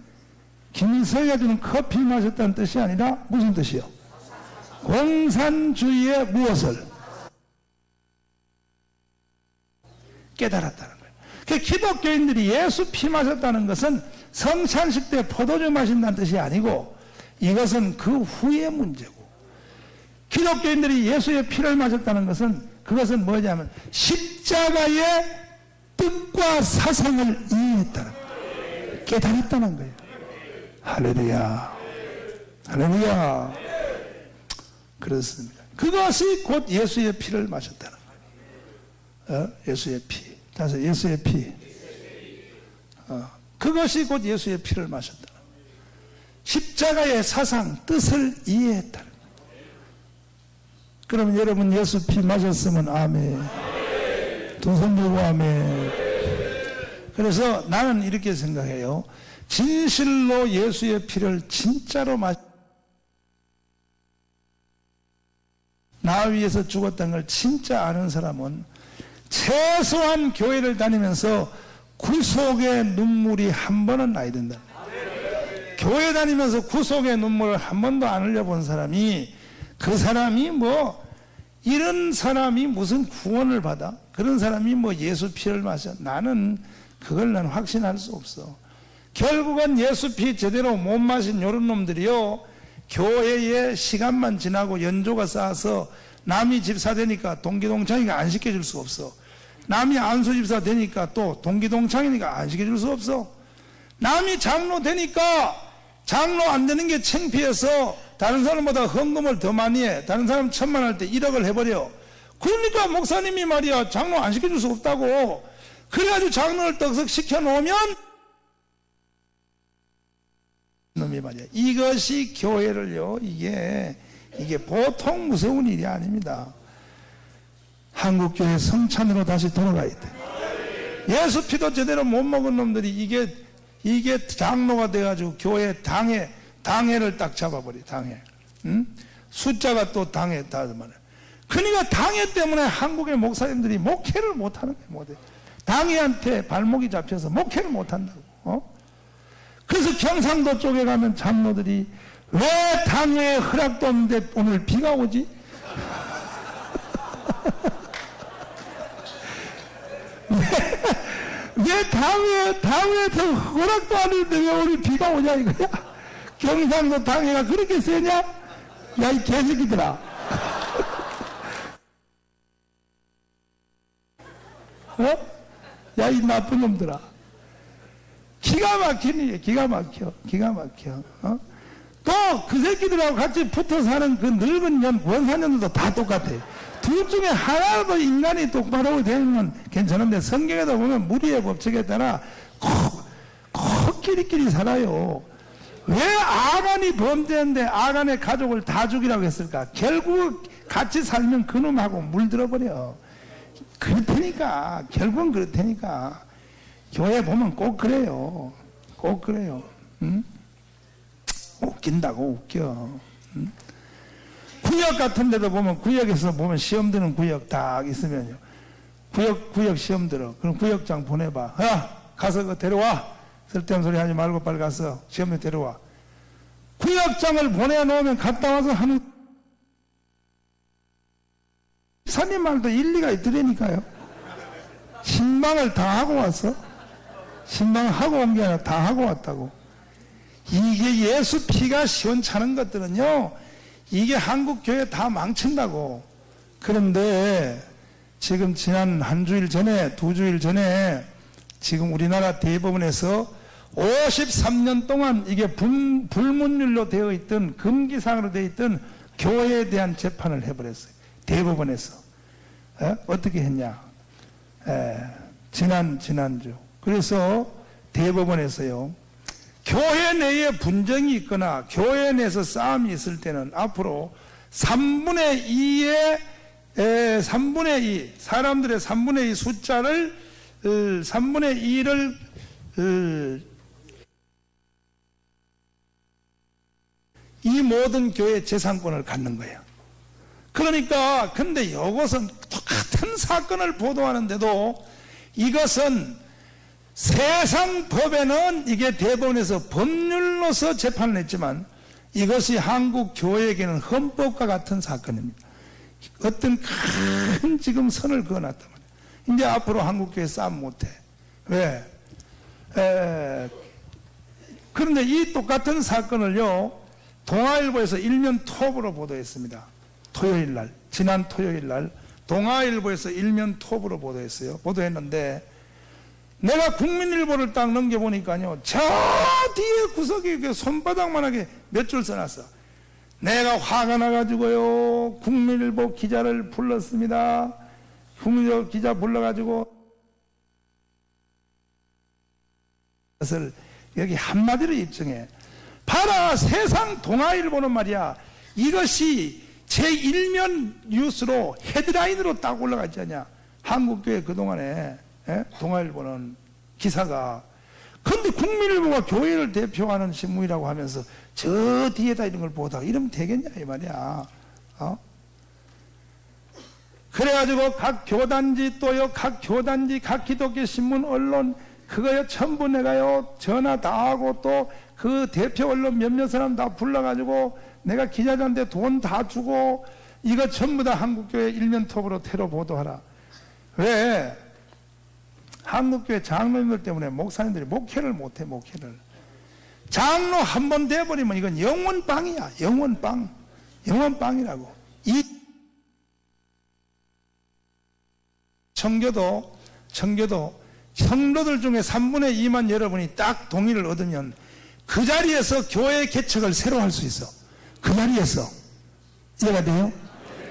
김일성이가 주는 커피 마셨다는 뜻이 아니라 무슨 뜻이요? 공산주의의 무엇을 깨달았다는 거예요. 그 기독교인들이 예수 피 마셨다는 것은 성찬식 때 포도주 마신다는 뜻이 아니고, 이것은 그 후의 문제고, 기독교인들이 예수의 피를 마셨다는 것은, 그것은 뭐냐면 십자가의 뜻과 사상을 이해했다는 거예요. 깨달았다는 거예요. 할렐루야, 할렐루야. 그렇습니다. 그것이 곧 예수의 피를 마셨다는 거예요. 예수의 피. 다시 예수의 피. 그것이 곧 예수의 피를 마셨다는 거예요. 십자가의 사상, 뜻을 이해했다는 거예요. 그럼 여러분 예수 피 마셨으면 아멘. 두 손 들고 아멘. 그래서 나는 이렇게 생각해요. 진실로 예수의 피를 진짜로 나 위해서 죽었다는 걸 진짜 아는 사람은 최소한 교회를 다니면서 구속의 눈물이 한 번은 나야 된다. 교회 다니면서 구속의 눈물을 한 번도 안 흘려본 사람이, 그 사람이 이런 사람이 무슨 구원을 받아? 그런 사람이 예수 피를 마셔? 나는 그걸 확신할 수 없어. 결국은 예수 피 제대로 못 마신 요런 놈들이요, 교회에 시간만 지나고 연조가 쌓아서 남이 집사 되니까 동기동창이니까 안 시켜줄 수 없어. 남이 안수 집사 되니까 또 동기동창이니까 안 시켜줄 수 없어. 남이 장로 되니까 장로 안 되는 게 창피해서 다른 사람보다 헌금을 더 많이 해. 다른 사람 1,000만 할 때 1억을 해버려. 그러니까 목사님이 말이야, 장로 안 시켜줄 수 없다고. 그래가지고 장로를 떡석 시켜놓으면 놈이 말이야. 이것이 교회를요, 이게 보통 무서운 일이 아닙니다. 한국교회 성찬으로 다시 돌아가야 돼. 예수 피도 제대로 못 먹은 놈들이 이게 장로가 돼가지고 교회 당회를 딱 잡아버려. 당회. 응? 숫자가 또 당회 다 말이야. 그러니까 당회 때문에 한국의 목사님들이 목회를 못하는 거야. 못해. 당회한테 발목이 잡혀서 목회를 못한다고. 그래서 경상도 쪽에 가면 장로들이 왜 당회에 허락도 없는데 오늘 비가 오지? 왜 당회에서 허락도 안 했는데 왜 오늘 비가 오냐 이거야? 경상도 당회가 그렇게 세냐? 야, 이 개새끼들아. 야, 이 나쁜 놈들아. 기가 막히니, 기가 막혀. 또 그 새끼들하고 같이 붙어 사는 그 늙은 원사년들도 다 똑같아. 둘 중에 하나라도 인간이 똑바로 되면 괜찮은데, 성경에도 보면 무리의 법칙에 따라 코끼리끼리 살아요. 왜 아간이 범죄인데 아간의 가족을 다 죽이라고 했을까? 결국 같이 살면 그놈하고 물들어버려. 그렇다니까. 결국은 그렇다니까. 교회 보면 꼭 그래요. 꼭 그래요. 응? 웃긴다고 웃겨. 응? 구역 같은 데도 보면, 구역에서 보면 시험 드는 구역 딱 있으면요, 구역 시험 들어. 그럼 구역장 보내봐. 야, 가서 그거 데려와. 쓸데없는 소리 하지 말고 빨리 가서 시험에 데려와. 구역장을 보내놓으면 갔다 와서 하는 사님 말도 일리가 있더라니까요. 신방을 다 하고 왔어. 신방하고 온 게 아니라 다 하고 왔다고. 이게 예수 피가 시원찮은 것들은요, 이게 한국 교회 다 망친다고. 그런데 지금 지난 한 주일 전에, 2주일 전에 지금 우리나라 대법원에서 53년 동안 이게 불문율로 되어 있던, 금기사항으로 되어 있던 교회에 대한 재판을 해버렸어요. 대법원에서. 어떻게 했냐? 지난주. 그래서 대법원에서요, 교회 내에 분쟁이 있거나 교회 내에서 싸움이 있을 때는 앞으로 3분의 2 사람들의 3분의 2 숫자를 3분의 2를 이 모든 교회 재산권을 갖는 거예요. 그러니까 근데 이것은 똑같은 사건을 보도하는데도 이것은 세상 법에는 이게 대법원에서 법률로서 재판을 했지만 이것이 한국 교회에게는 헌법과 같은 사건입니다. 어떤 큰 지금 선을 그어놨단 말이에요. 이제 앞으로 한국 교회 싸움 못해. 왜? 그런데 이 똑같은 사건을요, 동아일보에서 일면 톱으로 보도했습니다. 지난 토요일 날 동아일보에서 일면 톱으로 보도했어요. 보도했는데 내가 국민일보를 딱 넘겨보니까요, 저 뒤에 구석에 손바닥만하게 몇 줄 써놨어. 내가 화가 나가지고요, 국민일보 기자를 불렀습니다. 국민일보 기자 불러가지고 그것을 여기 한마디로 입증해. 봐라, 세상 동아일보는 말이야, 이것이 제1면 뉴스로 헤드라인으로 딱 올라가 있지 않냐. 한국교회 그동안에 동아일보는 기사가. 근데 국민일보가 교회를 대표하는 신문이라고 하면서 저 뒤에다 이런 걸 보다가 이러면 되겠냐 이 말이야. 그래가지고 각 교단지 또요, 각 교단지, 각 기독교 신문 언론 그거요 전부 내가요 전화 다 하고 또 그 대표 언론 몇몇 사람 다 불러가지고 내가 기자들한테 돈 다 주고 이거 전부 다 한국교회 일면톱으로 테러 보도하라. 왜? 한국교회 장로님들 때문에 목사님들이 목회를 못해. 목회를. 장로 한 번 돼버리면 이건 영원빵이야. 영원빵. 영원빵이라고. 이 청교도 성도들 중에 3분의 2만 여러분이 딱 동의를 얻으면 그 자리에서 교회 개척을 새로 할 수 있어. 그 자리에서. 이해가 돼요?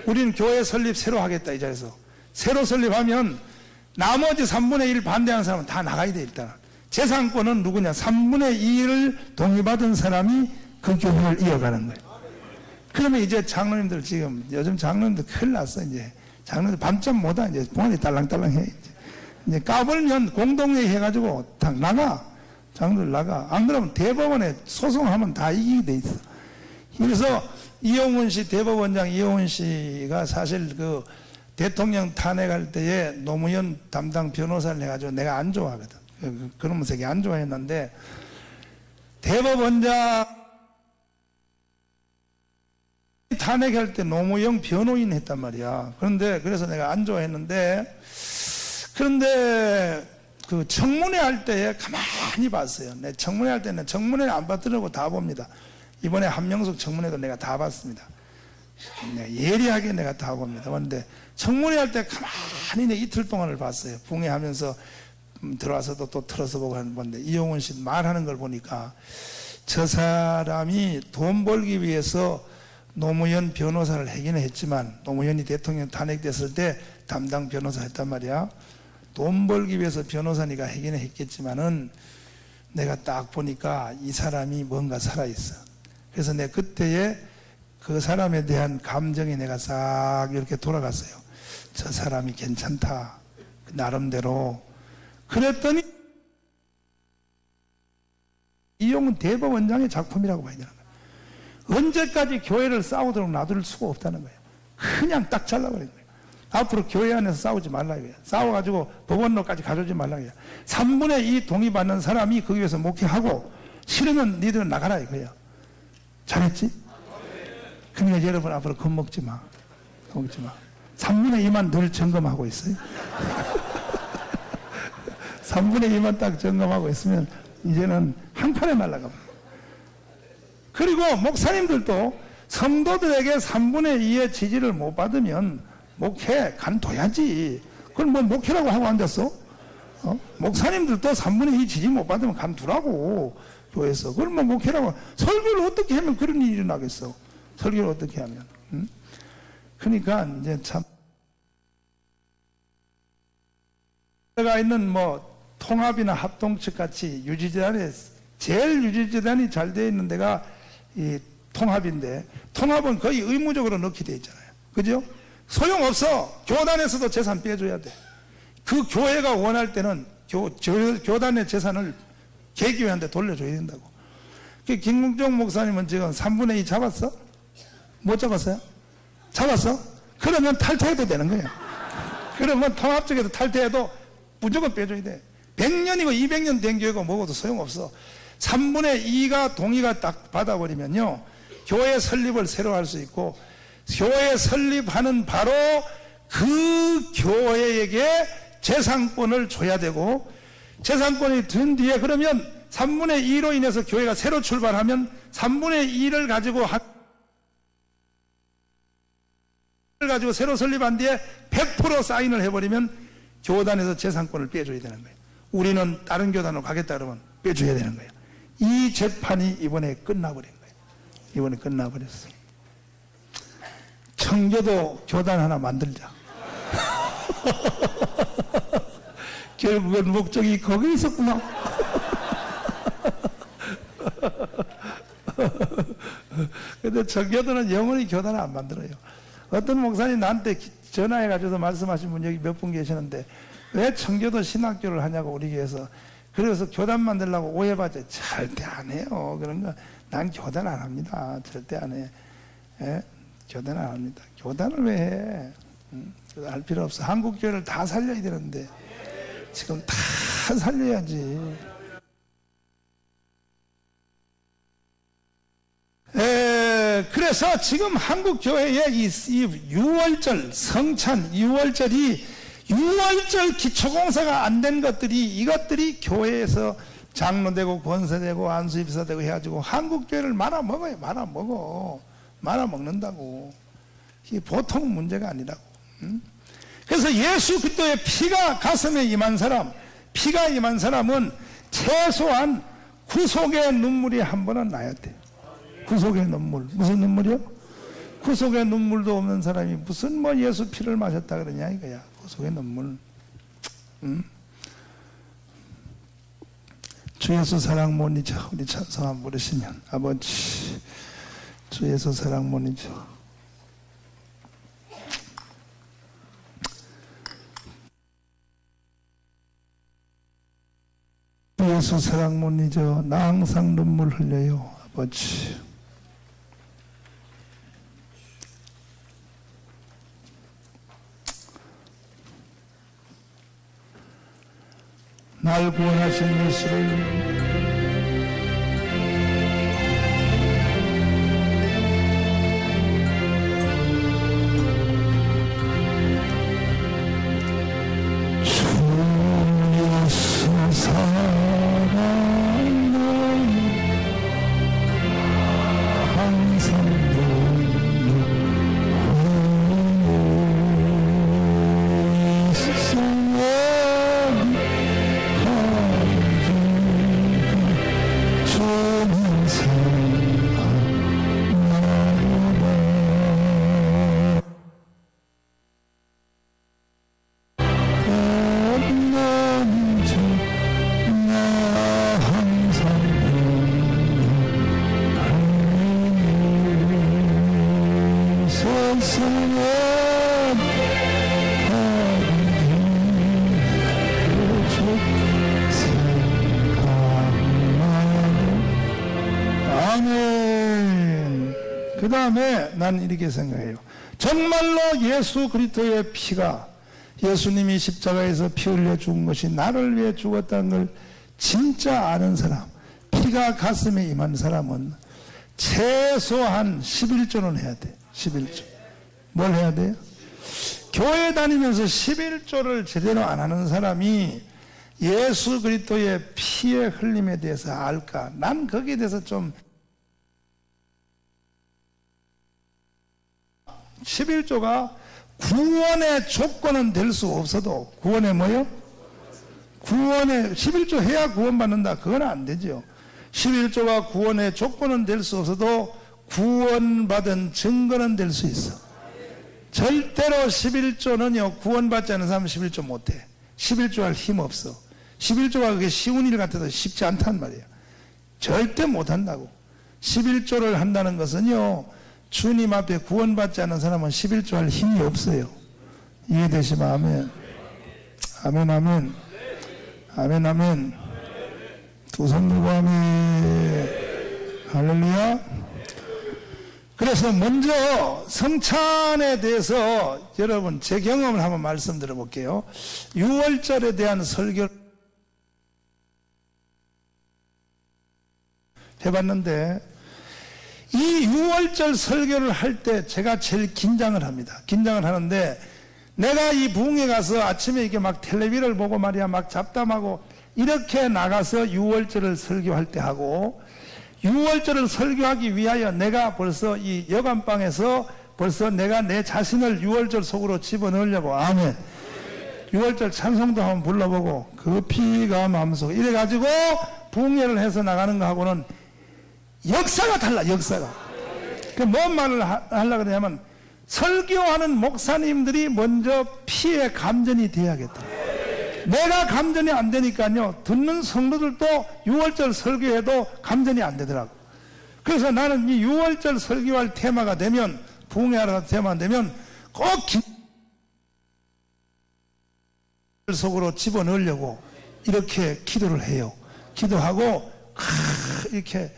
우리는 교회 설립 새로 하겠다. 이 자리에서 새로 설립하면 나머지 3분의 1 반대하는 사람은 다 나가야 돼. 일단 재산권은 누구냐? 3분의 2를 동의받은 사람이 그 교회를 이어가는 거예요. 그러면 이제 장로님들 지금 요즘 장로님들 큰일 났어. 이제 장로님들 밤잠 못하. 이제 봉안이 딸랑딸랑해. 이제 까불면 공동회의 해가지고 딱 나가. 장로들 나가. 안 그러면 대법원에 소송하면 다 이기게 돼 있어. 그래서 이용훈 씨, 대법원장 이용훈 씨가 사실 그 대통령 탄핵할 때에 노무현 담당 변호사를 해가지고 내가 안 좋아하거든. 그러면서 안 좋아했는데 대법원장 탄핵할 때 노무현 변호인 했단 말이야. 그래서 내가 안 좋아했는데, 그런데 그 청문회 할 때에 가만히 봤어요. 내 청문회 할 때는 청문회를 안 받더라고 다 봅니다. 이번에 한명숙 청문회도 내가 다 봤습니다. 예리하게 내가 다 봅니다. 그런데 청문회 할 때 가만히 이틀 동안을 봤어요. 붕해하면서 들어와서도 또 틀어서 보고 하는 건데, 이용훈 씨 말하는 걸 보니까 저 사람이 돈 벌기 위해서 노무현 변호사를 하기는 했지만, 노무현이 대통령 탄핵됐을 때 담당 변호사 했단 말이야. 돈 벌기 위해서 변호사니까 하기는 했겠지만은 내가 딱 보니까 이 사람이 뭔가 살아있어. 그래서 내가 그때에 그 사람에 대한 감정이 내가 싹 이렇게 돌아갔어요. 저 사람이 괜찮다. 나름대로. 그랬더니 이용훈 대법원장의 작품이라고 봐야 되는 거예요. 언제까지 교회를 싸우도록 놔둘 수가 없다는 거예요. 그냥 딱 잘라버린 거예요. 앞으로 교회 안에서 싸우지 말라 이거예요. 싸워가지고 법원로까지 가져오지 말라 이거예요. 3분의 2 동의받는 사람이 거기에서 목회하고, 싫으면 니들은 나가라 이거예요. 잘했지? 그러니까 여러분 앞으로 겁먹지 마. 겁먹지 마. 3분의 2만 늘 점검하고 있어요. 3분의 2만 딱 점검하고 있으면 이제는 한 판에 날아갑니다. 그리고 목사님들도 성도들에게 3분의 2의 지지를 못 받으면 목회 간둬야지. 그걸 뭐 목회라고 하고 앉았어? 목사님들도 3분의 2 지지 못 받으면 간두라고. 교회에서. 그걸 뭐 목회라고. 설교를 어떻게 하면 그런 일이 일어나겠어? 설교를 어떻게 하면. 응? 그러니까 이제 참 내가 있는 뭐 통합이나 합동측 같이 유지재단에 제일 유지재단이 잘 되어 있는 데가 이 통합인데, 통합은 거의 의무적으로 넣게 되어 있잖아요. 그죠? 소용없어. 교단에서도 재산 빼줘야 돼. 그 교회가 원할 때는 교단의 재산을 개교회한테 돌려줘야 된다고. 김국종 목사님은 지금 3분의 2 잡았어? 못 잡았어요? 잡았어? 그러면 탈퇴해도 되는 거예요. 그러면 통합 쪽에서 탈퇴해도 무조건 빼줘야 돼. 100년이고 200년 된 교회가 먹어도 소용없어. 3분의 2가 동의가 딱 받아버리면요, 교회 설립을 새로 할 수 있고, 교회 설립하는 바로 그 교회에게 재산권을 줘야 되고, 재산권이 든 뒤에 그러면 3분의 2로 인해서 교회가 새로 출발하면 3분의 2를 가지고 새로 설립한 뒤에 100% 사인을 해버리면 교단에서 재산권을 빼줘야 되는 거예요. 우리는 다른 교단으로 가겠다 그러면 빼줘야 되는 거예요. 이 재판이 이번에 끝나버린 거예요. 이번에 끝나버렸어. 청교도 교단 하나 만들자. 결국은 목적이 거기 있었구나. 근데 청교도는 영원히 교단을 안 만들어요. 어떤 목사님 나한테 전화해가지고 말씀하신 분 여기 몇 분 계시는데, 왜 청교도 신학교를 하냐고 우리 교회에서. 그래서 교단 만들려고 오해받죠. 절대 안 해요. 그런 거 난 교단 안 합니다. 절대 안 해. 예? 교단 안 합니다. 교단을 왜 해? 할 필요 없어. 한국 교회를 다 살려야 되는데 지금 다 살려야지. 그래서 지금 한국 교회의 이 유월절, 성찬 유월절이 6월절 기초공사가 안 된 것들이, 이것들이 교회에서 장로되고 권사되고 안수입사 되고 해가지고 한국교회를 말아먹어요. 말아먹는다고. 이게 보통 문제가 아니라고. 그래서 예수 그리스도의 피가 가슴에 임한 사람, 피가 임한 사람은 최소한 구속의 눈물이 한 번은 나야 돼. 구속의 눈물. 무슨 눈물이요? 구속의 눈물도 없는 사람이 무슨 뭐 예수 피를 마셨다 그러냐 이거야. 구속의 눈물. 주 예수 사랑 못 잊어. 우리 찬송 한번 부르시면. 아버지, 주 예수 사랑 못 잊어. 주 예수 사랑 못 잊어. 나 항상 눈물 흘려요. 아버지. 날 구원하신 예수를 그 다음에 난 이렇게 생각해요. 정말로 예수 그리스도의 피가, 예수님이 십자가에서 피 흘려 죽은 것이 나를 위해 죽었다는 걸 진짜 아는 사람, 피가 가슴에 임한 사람은 최소한 11조는 해야 돼. 11조. 뭘 해야 돼요? 교회 다니면서 11조를 제대로 안 하는 사람이 예수 그리스도의 피의 흘림에 대해서 알까? 난 거기에 대해서 좀 11조가 구원의 조건은 될 수 없어도, 구원의 뭐요? 구원의 11조 해야 구원받는다. 그건 안 되죠. 11조가 구원의 조건은 될 수 없어도 구원받은 증거는 될 수 있어. 절대로 11조는요, 구원받지 않은 사람은 11조 못해. 11조 할 힘 없어. 11조가 그게 쉬운 일 같아도 쉽지 않단 말이에요. 절대 못한다고. 11조를 한다는 것은요, 주님 앞에 구원받지 않은 사람은 11조 할 힘이 없어요. 이해되시면 아멘. 아멘, 아멘. 아멘, 아멘. 두 손 들고 아멘. 할렐루야. 그래서 먼저 성찬에 대해서 여러분 제 경험을 한번 말씀드려 볼게요. 6월절에 대한 설교를 해봤는데, 이 6월절 설교를 할 때 제가 제일 긴장을 합니다. 긴장을 하는데, 내가 이 부흥회 가서 아침에 이렇게 막 텔레비를 보고 말이야, 막 잡담하고 이렇게 나가서 6월절을 설교할 때 하고, 6월절을 설교하기 위하여 내가 벌써 이 여관방에서 벌써 내가 내 자신을 6월절 속으로 집어넣으려고, 아멘. 6월절 찬송도 한번 불러보고, 그 피가 마음속에 이래가지고 부흥회를 해서 나가는 거하고는 역사가 달라. 역사가. 그 뭔 말을 하려고 그러냐면, 설교하는 목사님들이 먼저 피에 감전이 돼야겠다. 내가 감전이 안 되니까요, 듣는 성도들도 6월절 설교해도 감전이 안 되더라고. 그래서 나는 이 6월절 설교할 테마가 되면, 부흥회하러 테마가 되면 꼭 속으로 집어넣으려고 이렇게 기도를 해요. 기도하고 이렇게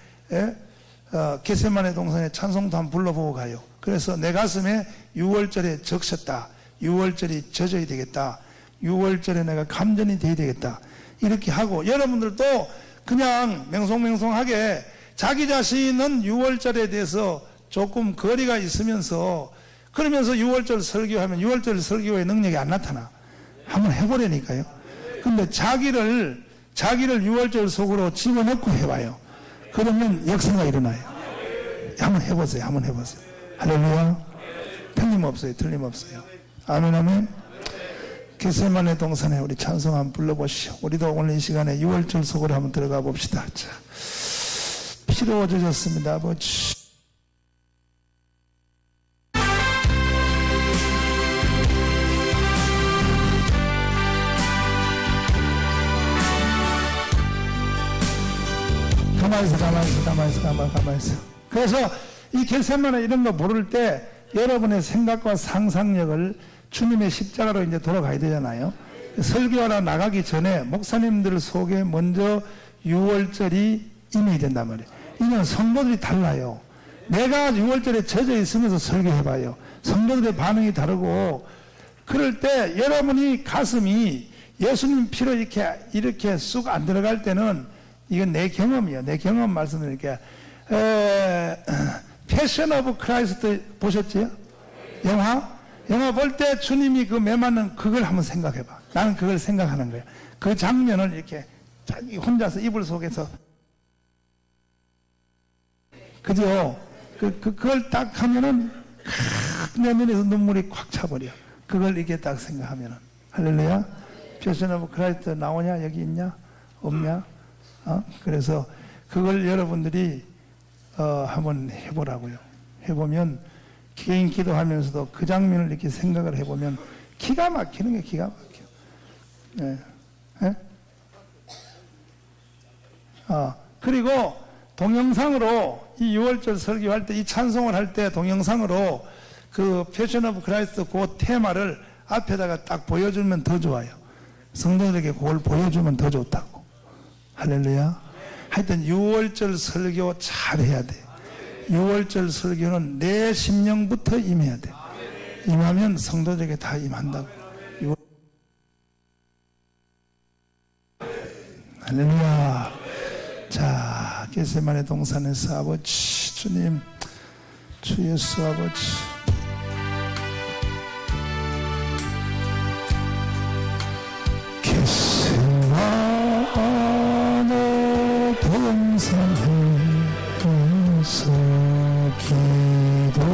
겟세마네 동산에 찬송도 한번 불러보고 가요. 그래서 내 가슴에 6월절에 적셨다. 6월절이 젖어야 되겠다. 6월절에 내가 감전이 돼야 되겠다. 이렇게 하고, 여러분들도 그냥 맹송맹송하게 자기 자신은 6월절에 대해서 조금 거리가 있으면서, 그러면서 6월절 설교하면 6월절 설교의 능력이 안 나타나. 한번 해보라니까요. 근데 자기를 유월절 속으로 집어넣고 해봐요. 그러면 역사가 일어나요. 한번 해보세요. 한번 해보세요. 할렐루야. 틀림없어요. 아멘, 아멘. 겟세마네 동산에 우리 찬송 한번 불러보시오. 우리도 오늘 이 시간에 유월절 속으로 한번 들어가 봅시다. 자, 피로 젖었습니다. 아버지. 가만히 있어. 그래서 이 겟세마네 이런 거 부를 때 여러분의 생각과 상상력을 주님의 십자가로 이제 돌아가야 되잖아요. 설교하러 나가기 전에 목사님들 속에 먼저 유월절이 임해야 된단 말이에요. 이건 성도들이 달라요. 내가 유월절에 젖어 있으면서 설교해봐요. 성도들의 반응이 다르고, 그럴 때 여러분이 가슴이 예수님 피로 이렇게 쑥 안 들어갈 때는, 이건 내 경험이에요. 내 경험 말씀드릴게요. 패션 오브 크라이스트 보셨지요? 영화 볼 때 주님이 그 매맞는 그걸 한번 생각해봐. 나는 그걸 생각하는 거야. 그 장면을 이렇게 자기 혼자서 이불 속에서, 그죠? 그걸 딱 하면은 내 눈에서 눈물이 콱 차버려. 그걸 이렇게 딱 생각하면은. 할렐루야. 패션 오브 크라이스트 나오냐? 여기 있냐? 없냐? 그래서 그걸 여러분들이 한번 해보라고요. 해보면 개인 기도하면서도 그 장면을 이렇게 생각을 해보면 기가 막히는 게 기가 막혀. 네. 네? 그리고 동영상으로 이 6월절 설교할 때, 이 찬송을 할 때 동영상으로 그 패션 오브 크라이스트 그 테마를 앞에다가 딱 보여주면 더 좋아요. 성도들에게 그걸 보여주면 더 좋다고. 할렐루야. 하여튼 6월절 설교 잘 해야 돼. 6월절 설교는 내 심령부터 임해야 돼. 임하면 성도들에게 다 임한다고. 할렐루야. 자, 겟세마네 동산에서 아버지 주님, 주 예수 아버지, 겟세마네 동산에서 기도하실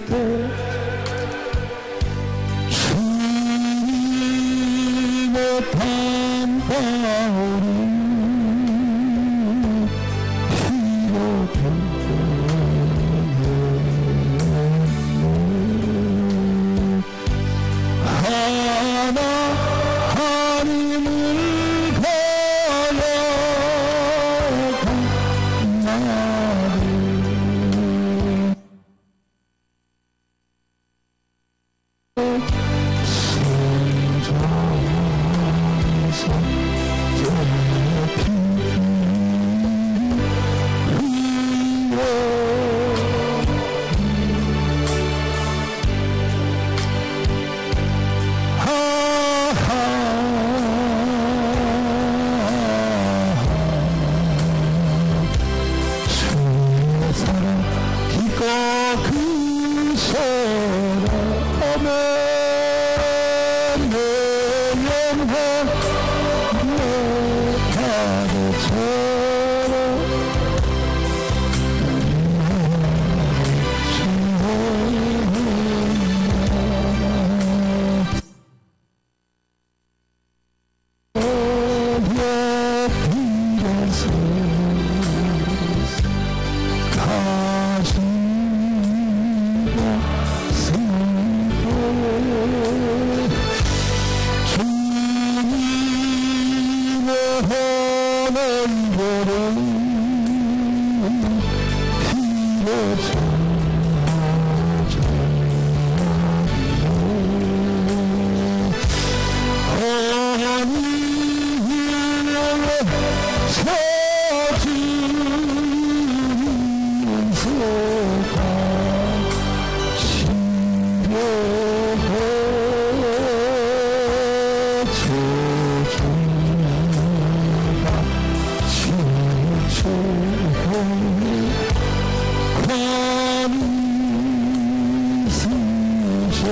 때 주님의 담방울이 피로 변했네. 하나님을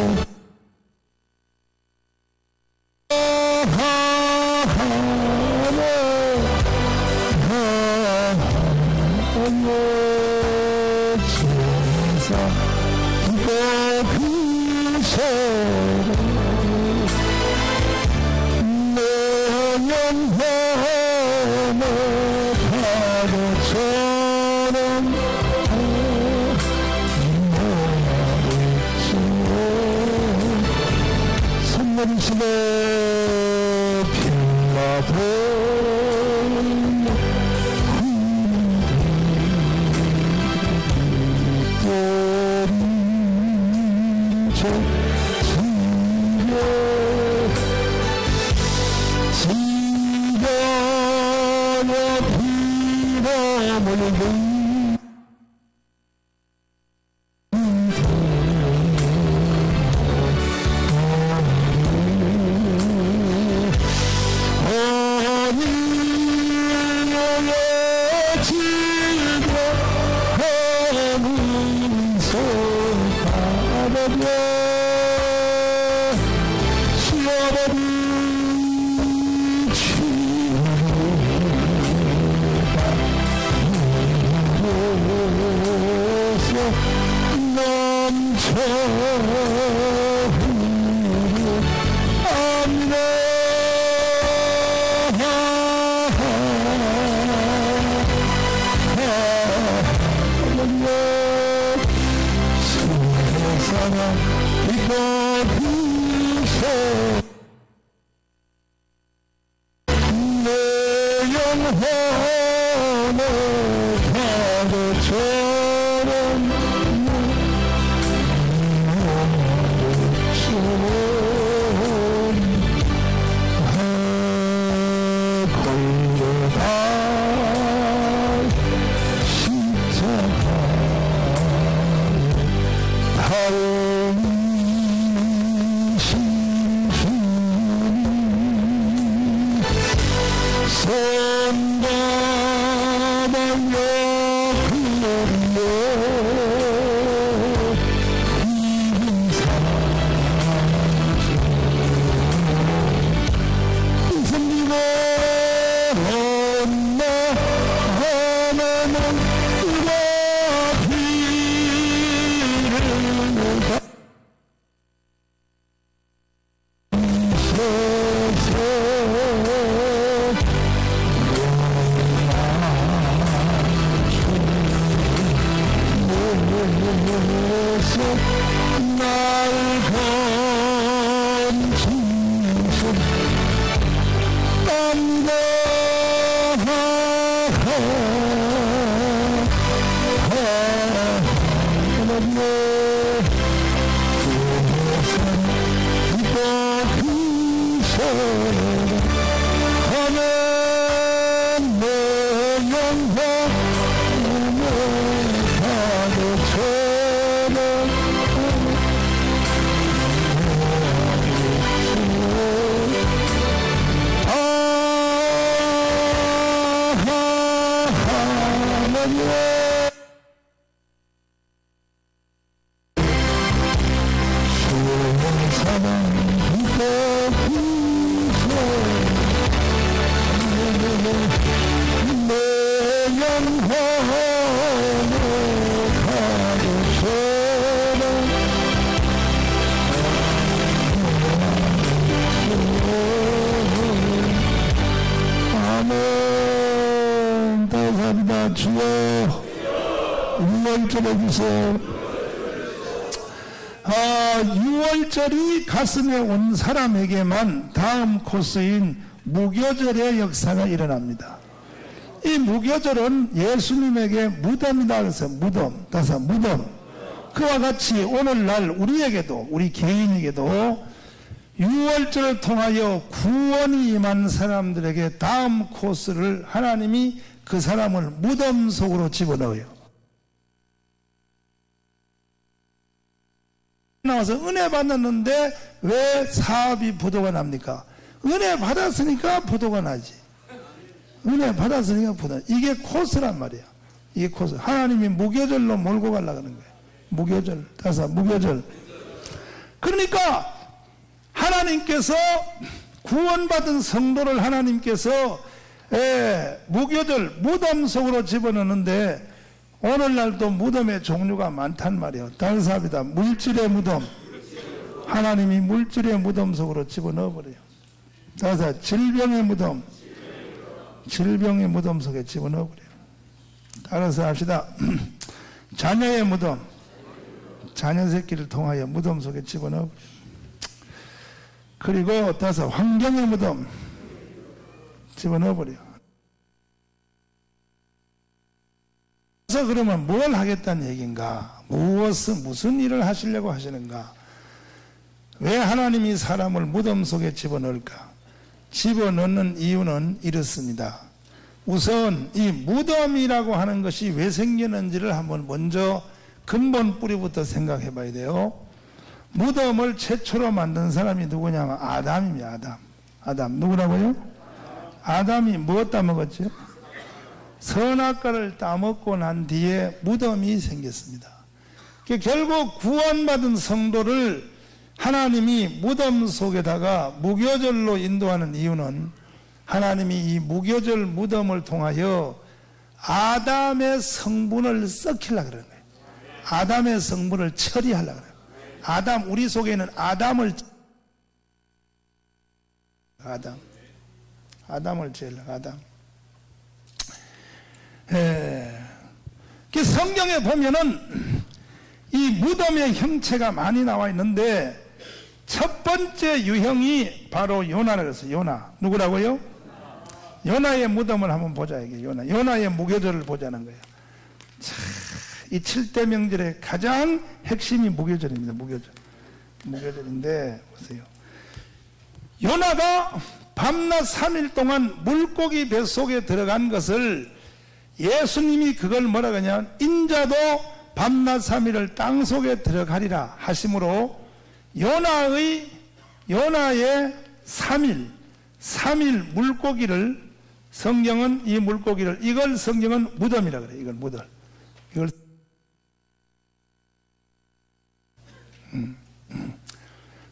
One, 제사 기도 비세로 내 영혼의 파도처럼 선명시대 빌라도 해주세요. 6월절이 가슴에 온 사람에게만 다음 코스인 무교절의 역사가 일어납니다. 이 무교절은 예수님에게 무덤이다 그래서 무덤, 따서 무덤. 그와 같이 오늘날 우리에게도, 우리 개인에게도 6월절을 통하여 구원이 임한 사람들에게 다음 코스를 하나님이 그 사람을 무덤 속으로 집어넣어요. 나와서 은혜 받았는데 왜 사업이 부도가 납니까? 은혜 받았으니까 부도가 나지. 은혜 받았으니까 부도. 이게 코스란 말이야. 이게 코스. 하나님이 무교절로 몰고 가려고 하는 거예요. 무교절. 따서 무교절. 그러니까 하나님께서 구원받은 성도를 하나님께서 무교절 무덤 속으로 집어넣는데 오늘날도 무덤의 종류가 많단 말이에요. 다른 사람이다. 물질의 무덤. 하나님이 물질의 무덤 속으로 집어넣어버려요. 따라서 질병의 무덤. 질병의 무덤 속에 집어넣어버려요. 따라서 합시다. 자녀의 무덤. 자녀 새끼를 통하여 무덤 속에 집어넣어버려요. 그리고 따라서 환경의 무덤. 집어넣어버려요. 그래서 그러면 뭘 하겠다는 얘기인가? 무슨 일을 하시려고 하시는가? 왜 하나님이 사람을 무덤 속에 집어넣을까? 집어넣는 이유는 이렇습니다. 우선 이 무덤이라고 하는 것이 왜 생겼는지를 한번 먼저 근본 뿌리부터 생각해 봐야 돼요. 무덤을 최초로 만든 사람이 누구냐면 아담입니다. 아담. 아담 누구라고요? 아담이 무엇 따먹었죠? 선악과를 따먹고 난 뒤에 무덤이 생겼습니다. 결국 구원받은 성도를 하나님이 무덤 속에다가 무교절로 인도하는 이유는 하나님이 이 무교절 무덤을 통하여 아담의 성분을 썩히려고 그러는 거예요. 아담의 성분을 처리하려고 그래요. 아담, 우리 속에는 아담을 제일라고 아담. 성경에 보면은 이 무덤의 형체가 많이 나와 있는데 첫 번째 유형이 바로 요나라고 했어요. 요나. 누구라고요? 요나의 무덤을 한번 보자. 이게 요나의 무교절을 보자는 거예요. 자, 이 7대 명절의 가장 핵심이 무교절입니다. 무교절인데 보세요. 요나가 밤낮 3일 동안 물고기 뱃속에 들어간 것을 예수님이 그걸 뭐라고 하냐면 인자도 밤낮 3일을 땅속에 들어가리라 하심으로 요나의 3일 물고기를 성경은 이 물고기를 이걸 성경은 무덤이라 그래요. 이걸 무덤. 이걸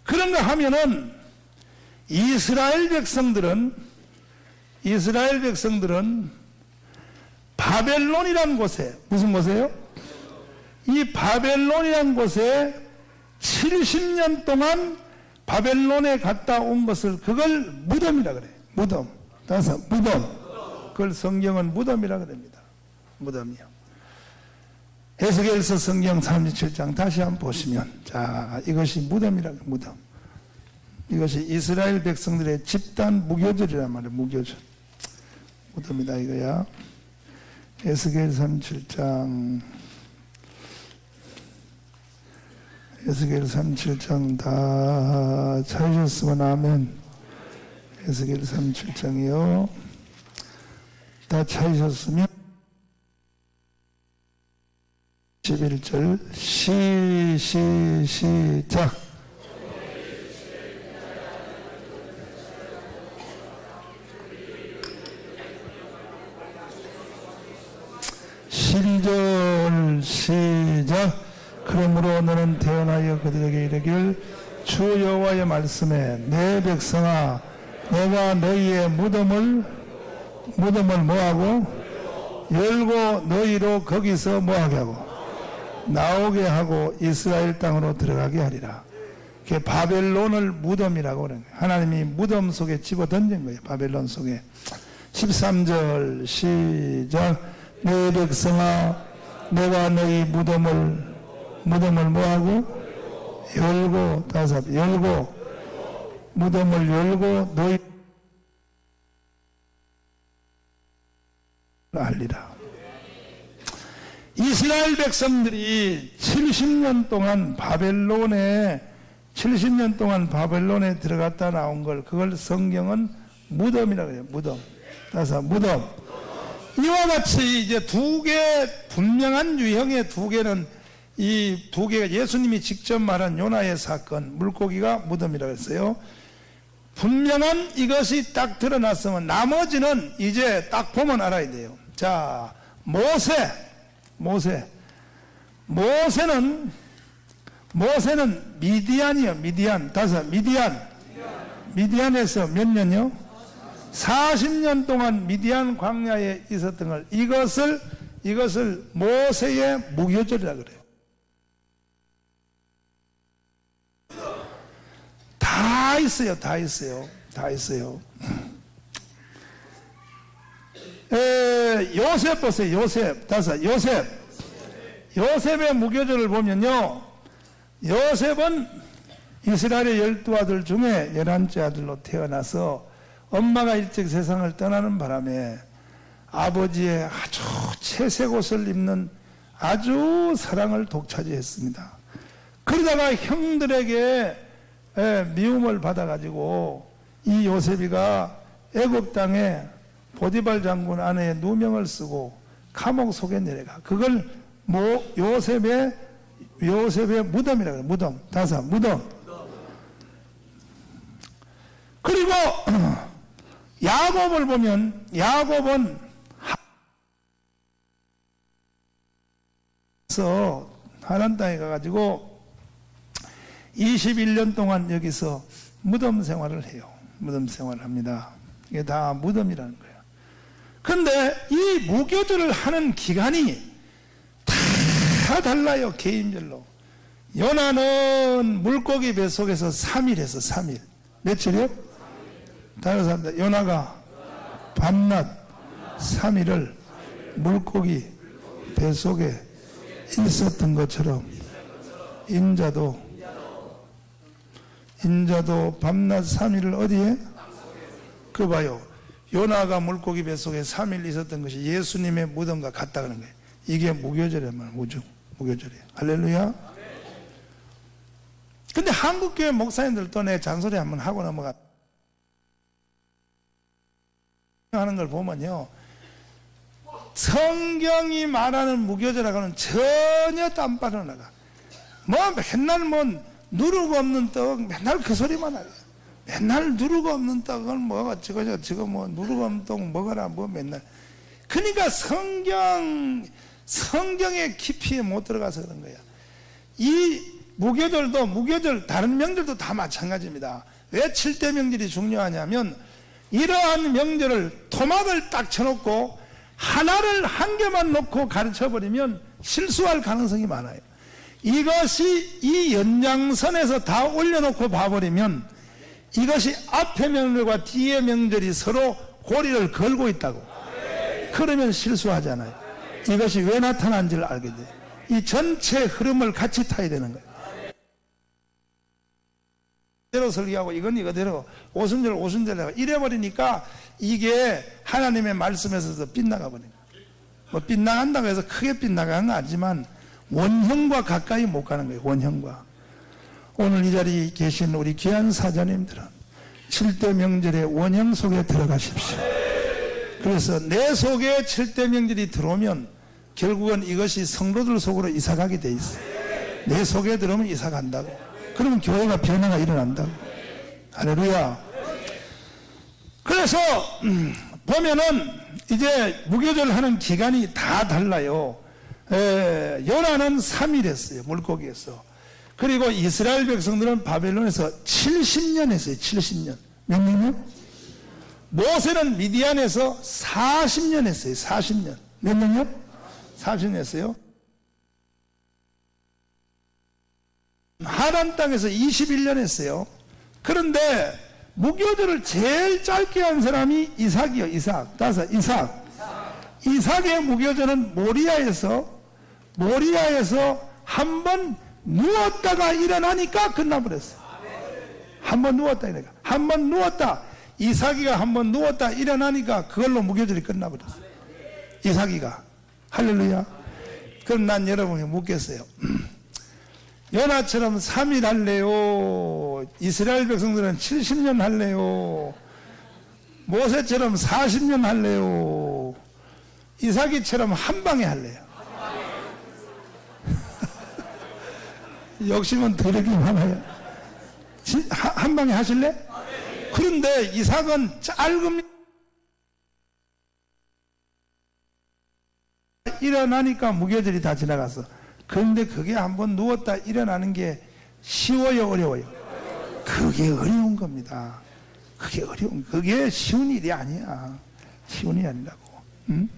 그런가 하면은 이스라엘 백성들은 바벨론이라는 곳에 무슨 곳이에요? 이 바벨론이라는 곳에 70년 동안 바벨론에 갔다 온 것을 그걸 무덤이라 그래요. 무덤. 따라서 무덤. 그걸 성경은 무덤이라 그럽니다. 무덤이요. 에스겔서 성경 37장 다시 한번 보시면 자 이것이 무덤이라 그래요. 무덤. 이것이 이스라엘 백성들의 집단 무교절이란 말이에요. 무교절. 무덤이다 이거야. 에스겔 37장 다 찾으셨으면 아멘. 에스겔 37장이요. 다 찾으셨으면 11절 시작. 시작. 그러므로 너는 태어나여 그들에게 이르길 주 여호와의 말씀에 내 백성아 내가 너희의 무덤을 뭐하고 열고 너희로 거기서 뭐하게 하고 나오게 하고 이스라엘 땅으로 들어가게 하리라. 그게 바벨론을 무덤이라고 그러는 거예요. 하나님이 무덤 속에 집어던진 거예요. 바벨론 속에. 13절 시작. 내 백성아 내가 너희 무덤을 뭐하고 열고 무덤을 열고 너희 알리라. 이스라엘 백성들이 70년 동안 바벨론에 들어갔다 나온 걸 그걸 성경은 무덤이라고 해요. 무덤. 따라서 무덤. 이와 같이 이제 두 개 분명한 유형의 두 개는 이 두 개가 예수님이 직접 말한 요나의 사건 물고기가 무덤이라고 했어요. 분명한 이것이 딱 드러났으면 나머지는 이제 딱 보면 알아야 돼요. 자, 모세는 미디안이요. 미디안에서 몇 년요? 40년 동안 미디안 광야에 있었던 걸 이것을 이것을 모세의 무교절이라 그래요. 다 있어요. 다 있어요. 다 있어요. 요셉 보세요. 요셉. 요셉의 무교절을 보면요, 요셉은 이스라엘의 12아들 중에 11째 아들로 태어나서 엄마가 일찍 세상을 떠나는 바람에 아버지의 아주 채색 옷을 입는 아주 사랑을 독차지했습니다. 그러다가 형들에게 미움을 받아가지고 이 요셉이가 애굽 땅에 보디발 장군 아내의 누명을 쓰고 감옥 속에 내려가. 그걸 요셉의 무덤이라고 해요. 무덤. 무덤. 그리고 야곱을 보면 야곱은 하란 땅에 가가지고 21년 동안 여기서 무덤 생활을 해요. 무덤 생활을 합니다. 이게 다 무덤이라는 거예요. 그런데 이 무교절을 하는 기간이 다 달라요. 개인별로. 요나는 물고기 뱃속에서 3일 했어. 3일. 며칠이요? 다른 사람들, 요나가 밤낮 3일을 물고기 뱃속에 있었던 것처럼 인자도 밤낮 3일을 어디에? 그 봐요. 요나가 물고기 뱃속에 3일 있었던 것이 예수님의 무덤과 같다 그런 거예요. 이게 무교절이란 말이에요. 무교절이에요. 할렐루야. 근데 한국교회 목사님들도 내 잔소리 한번 하고 넘어가 하는 걸 보면요, 성경이 말하는 무교절하고는 전혀 딴바로 나가. 맨날 누르고 없는 떡, 맨날 그 소리만 하게. 맨날 누르고 없는 떡은 뭐가 저거 누르고 없는 떡 먹어라 맨날. 그러니까 성경의 깊이에 못 들어가서 그런 거야. 이 무교절 다른 명절도 다 마찬가지입니다. 왜 7대 명절이 중요하냐면 이러한 명절을 토막을 딱 쳐놓고 한 개만 놓고 가르쳐버리면 실수할 가능성이 많아요. 이것이 이 연장선에서 다 올려놓고 봐버리면 이것이 앞의 명절과 뒤의 명절이 서로 고리를 걸고 있다고. 그러면 실수하잖아요. 이것이 왜 나타난지를 알게 돼요. 이 전체 흐름을 같이 타야 되는 거예요. 이대로 설계하고 이건 이거대로 오순절 하고 이래버리니까 이게 하나님의 말씀에서도 빗나가 버린 거예요. 빗나간다고 해서 크게 빗나가는 건 아니지만 원형과 가까이 못 가는 거예요. 원형과. 오늘 이 자리에 계신 우리 귀한 사자님들은 7대 명절의 원형 속에 들어가십시오. 그래서 내 속에 7대 명절이 들어오면 결국은 이것이 성도들 속으로 이사가게 돼 있어요. 내 속에 들어오면 이사간다고. 그러면 교회가 변화가 일어난다고. 할렐루야. 그래서 보면은 이제 무교절 하는 기간이 다 달라요. 요나는 3일 했어요. 물고기에서. 그리고 이스라엘 백성들은 바벨론에서 70년 했어요. 70년. 몇 년이요? 모세는 미디안에서 40년 했어요. 40년. 몇 년이요? 40년 했어요. 하란 땅에서 21년 했어요. 그런데 무교절을 제일 짧게 한 사람이 이삭이요. 이삭. 이삭의 무교절은 모리아에서 한 번 누웠다가 일어나니까 끝나버렸어요. 한 번 누웠다. 이삭이가 한 번 누웠다 일어나니까 그걸로 무교절이 끝나버렸어요. 이삭이가. 할렐루야. 그럼 난 여러분이 묻겠어요. 요나처럼 3일 할래요? 이스라엘 백성들은 70년 할래요? 모세처럼 40년 할래요? 이삭이처럼 한 방에 할래요? 욕심은 더럽긴 하나요? 한 방에 하실래? 그런데 이삭은 짧은 일어나니까 무교절이 다 지나갔어. 그런데 그게 한번 누웠다 일어나는 게 쉬워요, 어려워요? 그게 어려운 겁니다. 그게 쉬운 일이 아니야. 쉬운 일이 아니라고. 응?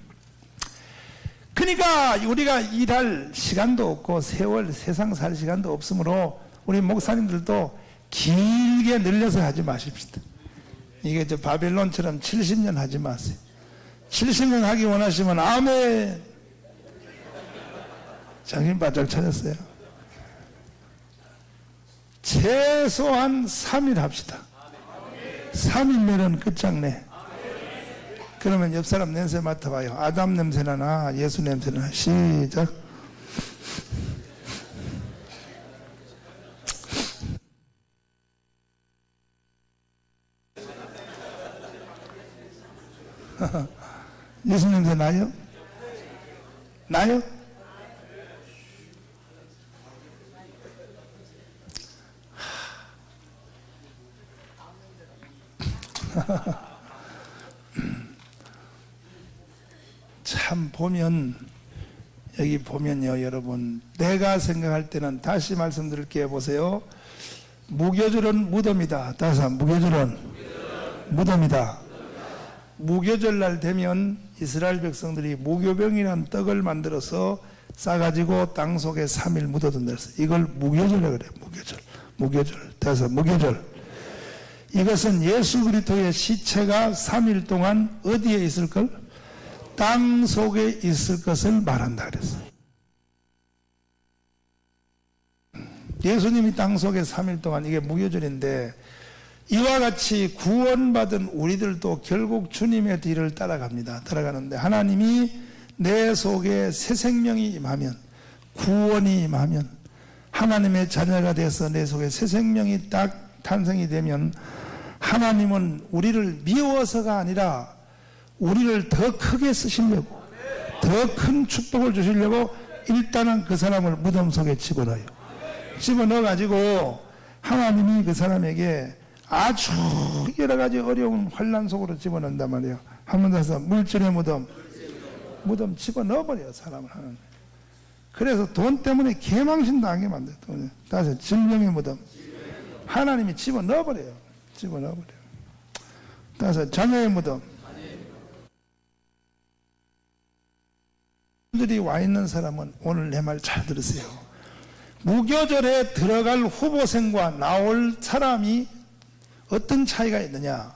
그러니까 우리가 일할 시간도 없고 세월 세상 살 시간도 없으므로 우리 목사님들도 길게 늘려서 하지 마십시다. 이게 저 바벨론처럼 70년 하지 마세요. 70년 하기 원하시면 아멘. 정신 바짝 차렸어요. 최소한 3일 합시다. 3일면은 끝장내. 그러면 옆 사람 냄새 맡아봐요. 아담 냄새나 나, 예수 냄새나 나. 시작. 예수 냄새 나요? 나요? 참 보면 여기 보면요 여러분, 내가 생각할 때는 다시 말씀드릴게요. 보세요. 무교절은 무덤이다. 다시 한번 무교절은 무덤이다. 무교절날 되면 이스라엘 백성들이 무교병이라는 떡을 만들어서 싸가지고 땅 속에 3일 묻어둔다 했어요. 이걸 무교절이라고 그래요. 무교절. 다시 무교절. 이것은 예수 그리스도의 시체가 3일 동안 어디에 있을걸? 땅 속에 있을 것을 말한다 그랬어요. 예수님이 땅 속에 3일 동안, 이게 무교절인데, 이와 같이 구원받은 우리들도 결국 주님의 뒤를 따라가는데, 하나님이 내 속에 새 생명이 임하면, 구원이 임하면, 하나님의 자녀가 돼서 내 속에 새 생명이 딱 탄생이 되면, 하나님은 우리를 미워서가 아니라 우리를 더 크게 쓰시려고, 더 큰 축복을 주시려고 일단은 그 사람을 무덤 속에 집어넣어요. 집어넣어가지고 하나님이 그 사람에게 아주 여러 가지 어려운 환난 속으로 집어넣는단 말이에요. 한 번 더 해서 물질의 무덤 집어넣어버려요, 사람을. 하는. 그래서 돈 때문에 개망신 당하게 만들어요. 다시 질병의 무덤. 하나님이 집어넣어버려요. 다시 자녀의 무덤. 들이 와 있는 사람은 오늘 내 말 잘 들으세요. 무교절에 들어갈 후보생과 나올 사람이 어떤 차이가 있느냐?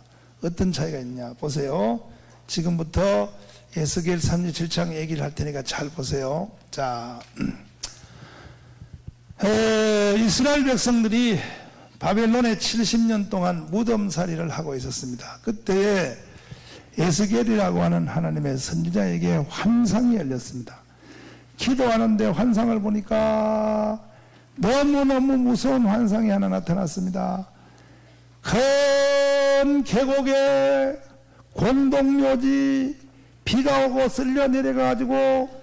보세요. 지금부터 에스겔 37장 얘기를 할 테니까 잘 보세요. 자, 이스라엘 백성들이 바벨론에 70년 동안 무덤살이를 하고 있었습니다. 그때에 에스겔이라고 하는 하나님의 선지자에게 환상이 열렸습니다. 기도하는데 환상을 보니까 너무너무 무서운 환상이 하나 나타났습니다. 큰 계곡에 공동묘지, 비가 오고 쓸려 내려가지고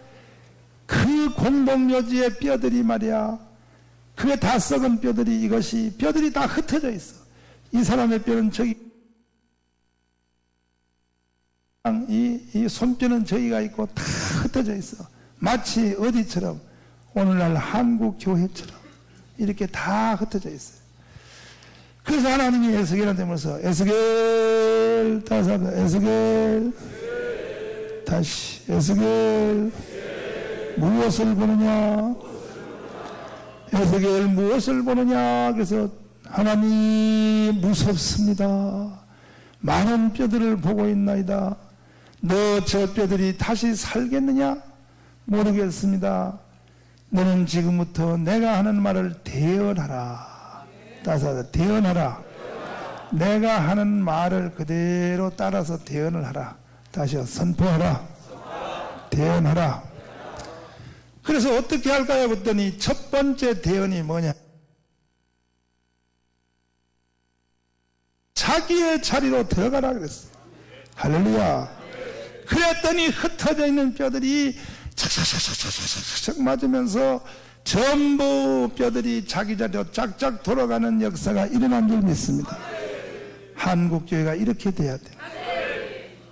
그 공동묘지의 뼈들이 말이야, 그게 다 썩은 뼈들이, 뼈들이 다 흩어져 있어. 이 사람의 뼈는 저기, 이 손뼈는 저기가 있고 다 흩어져 있어. 마치 어디처럼? 오늘날 한국 교회처럼 이렇게 다 흩어져 있어요. 그래서 하나님이 에스겔한테 물어서, 에스겔, 다시 에스겔, 무엇을 보느냐? 에스겔 무엇을 보느냐? 그래서 하나님 무섭습니다. 많은 뼈들을 보고 있나이다. 너 저 뼈들이 다시 살겠느냐? 모르겠습니다. 너는 지금부터 내가 하는 말을 대언하라. 따라서 대언하라. 내가 하는 말을 그대로 따라서 대언을 하라. 다시요. 선포하라. 대언하라. 그래서 어떻게 할까요? 그랬더니 첫 번째 대언이 뭐냐? 자기의 자리로 들어가라 그랬어요. 할렐루야. 그랬더니 흩어져 있는 뼈들이 착착착착착착 맞으면서 전부 뼈들이 자기 자리로 쫙쫙 돌아가는 역사가 일어난 줄 믿습니다. 한국교회가 이렇게 돼야 돼요.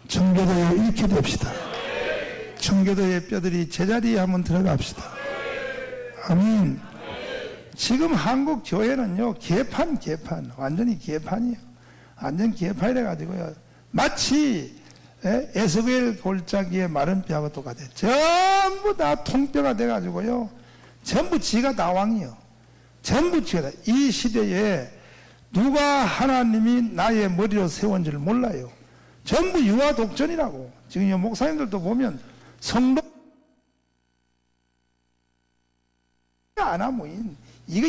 청교도에 이렇게 됩시다. 청교도의 뼈들이 제자리에 한번 들어갑시다. 아멘. 지금 한국 교회는요, 개판, 완전히 개판이에요. 완전 개판이라 가지고요. 마치 에스겔 골짜기의 마른 뼈하고 똑같아요. 전부 다 통뼈가 돼가지고요. 전부 지가 다 왕이요. 전부 지가 다. 이 시대에 누가 하나님이 나의 머리로 세운 줄 몰라요. 전부 유아 독전이라고. 지금 이 목사님들도 보면 성도 아나무인 이거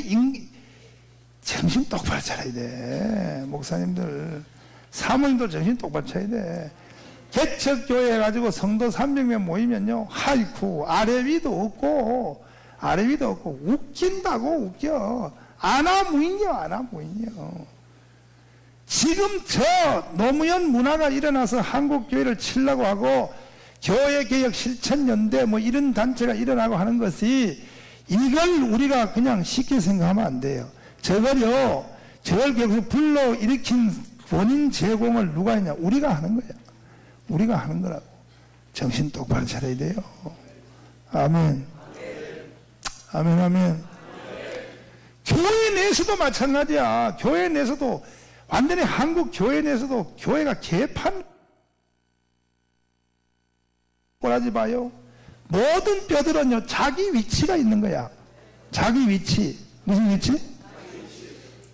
정신 똑바로 차려야 돼. 목사님들 사모님들 정신 똑바로 차려야 돼. 개척교회 해가지고 성도 300명 모이면요 하이쿠 아래 위도 없고 웃긴다고 웃겨. 아나무인이요. 지금 저 노무현 문화가 일어나서 한국교회를 치려고 하고 교회개혁 실천연대 뭐 이런 단체가 일어나고 하는 것이 이걸 우리가 그냥 쉽게 생각하면 안 돼요. 저걸 계속 불러일으킨 원인 제공을 누가 했냐? 우리가 하는 거야. 우리가 하는 거라고. 정신 똑바로 차려야 돼요. 아멘. 아멘. 교회 내에서도 마찬가지야. 교회 내에서도 완전히 한국 교회 내에서도 교회가 개판 꼬라지 봐요. 모든 뼈들은요 자기 위치가 있는 거야. 자기 위치. 무슨 위치?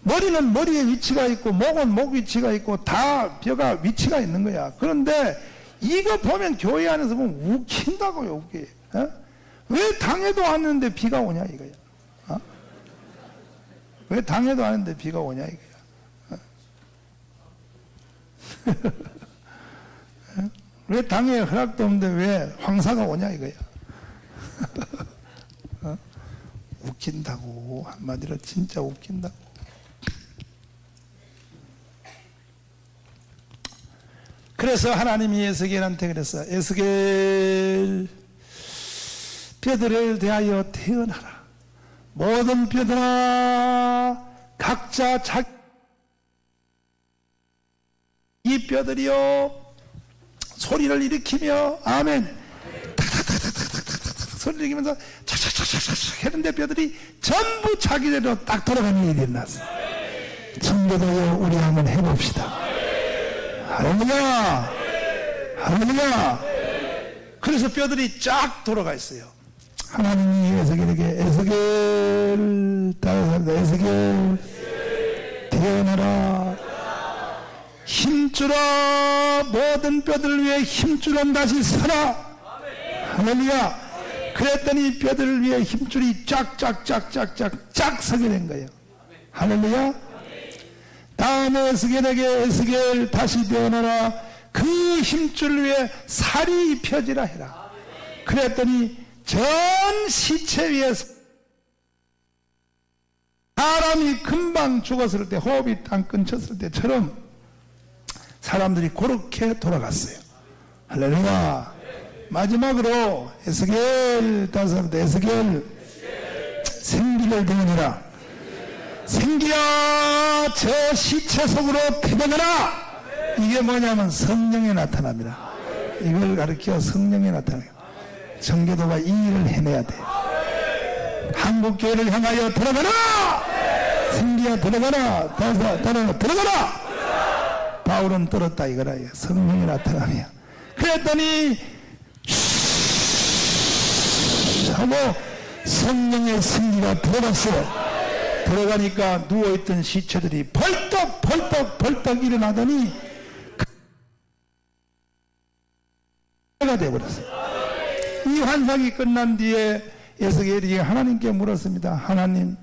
머리는 머리에 위치가 있고 목은 목 위치가 있고 다 뼈가 위치가 있는 거야. 그런데 이거 보면 교회 안에서 보면 웃긴다고요. 웃기. 왜 당해도 않는데 비가 오냐 이거야. 왜 당해도 않는데 비가 오냐 이거야. 왜 당에 허락도 없는데 왜 황사가 오냐 이거야. 웃긴다고. 한마디로 진짜 웃긴다고. 그래서 하나님이 에스겔한테 그랬어. 에스겔 뼈들을 대하여 태어나라. 모든 뼈들아 각자 자기 이 뼈들이요 소리를 일으키며 아멘 소리를 일으키면서 착착착착착 했는데 뼈들이 전부 자기대로 딱 돌아가는 일이 일어났어. 성도들요 우리 한번 해봅시다. 할렐루야. 그래서 뼈들이 쫙 돌아가 있어요. 하나님이 에스겔에게 에스겔 태어나라. 힘주라. 모든 뼈들을 위해 힘주는 다시 서라. 할렐루야. 그랬더니 뼈들을 위해 힘줄이 쫙쫙쫙쫙쫙쫙 서게 된 거예요. 할렐루야. 다음에 에스겔에게 에스겔 다시 태어나라. 그 힘줄을 위해 살이 입혀지라 해라. 그랬더니 전 시체 위에서 사람이 금방 죽었을 때 호흡이 딱 끊쳤을 때처럼 사람들이 그렇게 돌아갔어요. 할렐루야. 마지막으로 에스겔 생기를 대하느라. 생기야 저 시체 속으로 들어가라. 이게 뭐냐면 성령의 나타납니다. 이걸 가르쳐 성령의 나타나요. 정교도가 이 일을 해내야 돼. 한국교회를 향하여 들어가라. 생기야 들어가라. 들어가라. 바울은 들었다 이거라. 성령이 나타나며 그랬더니 하고 성령의 생기가 들어갔어요. 들어가니까 누워있던 시체들이 벌떡 일어나더니 가 되어버렸어요. 이 환상이 끝난 뒤에 에스겔이 하나님께 물었습니다. 하나님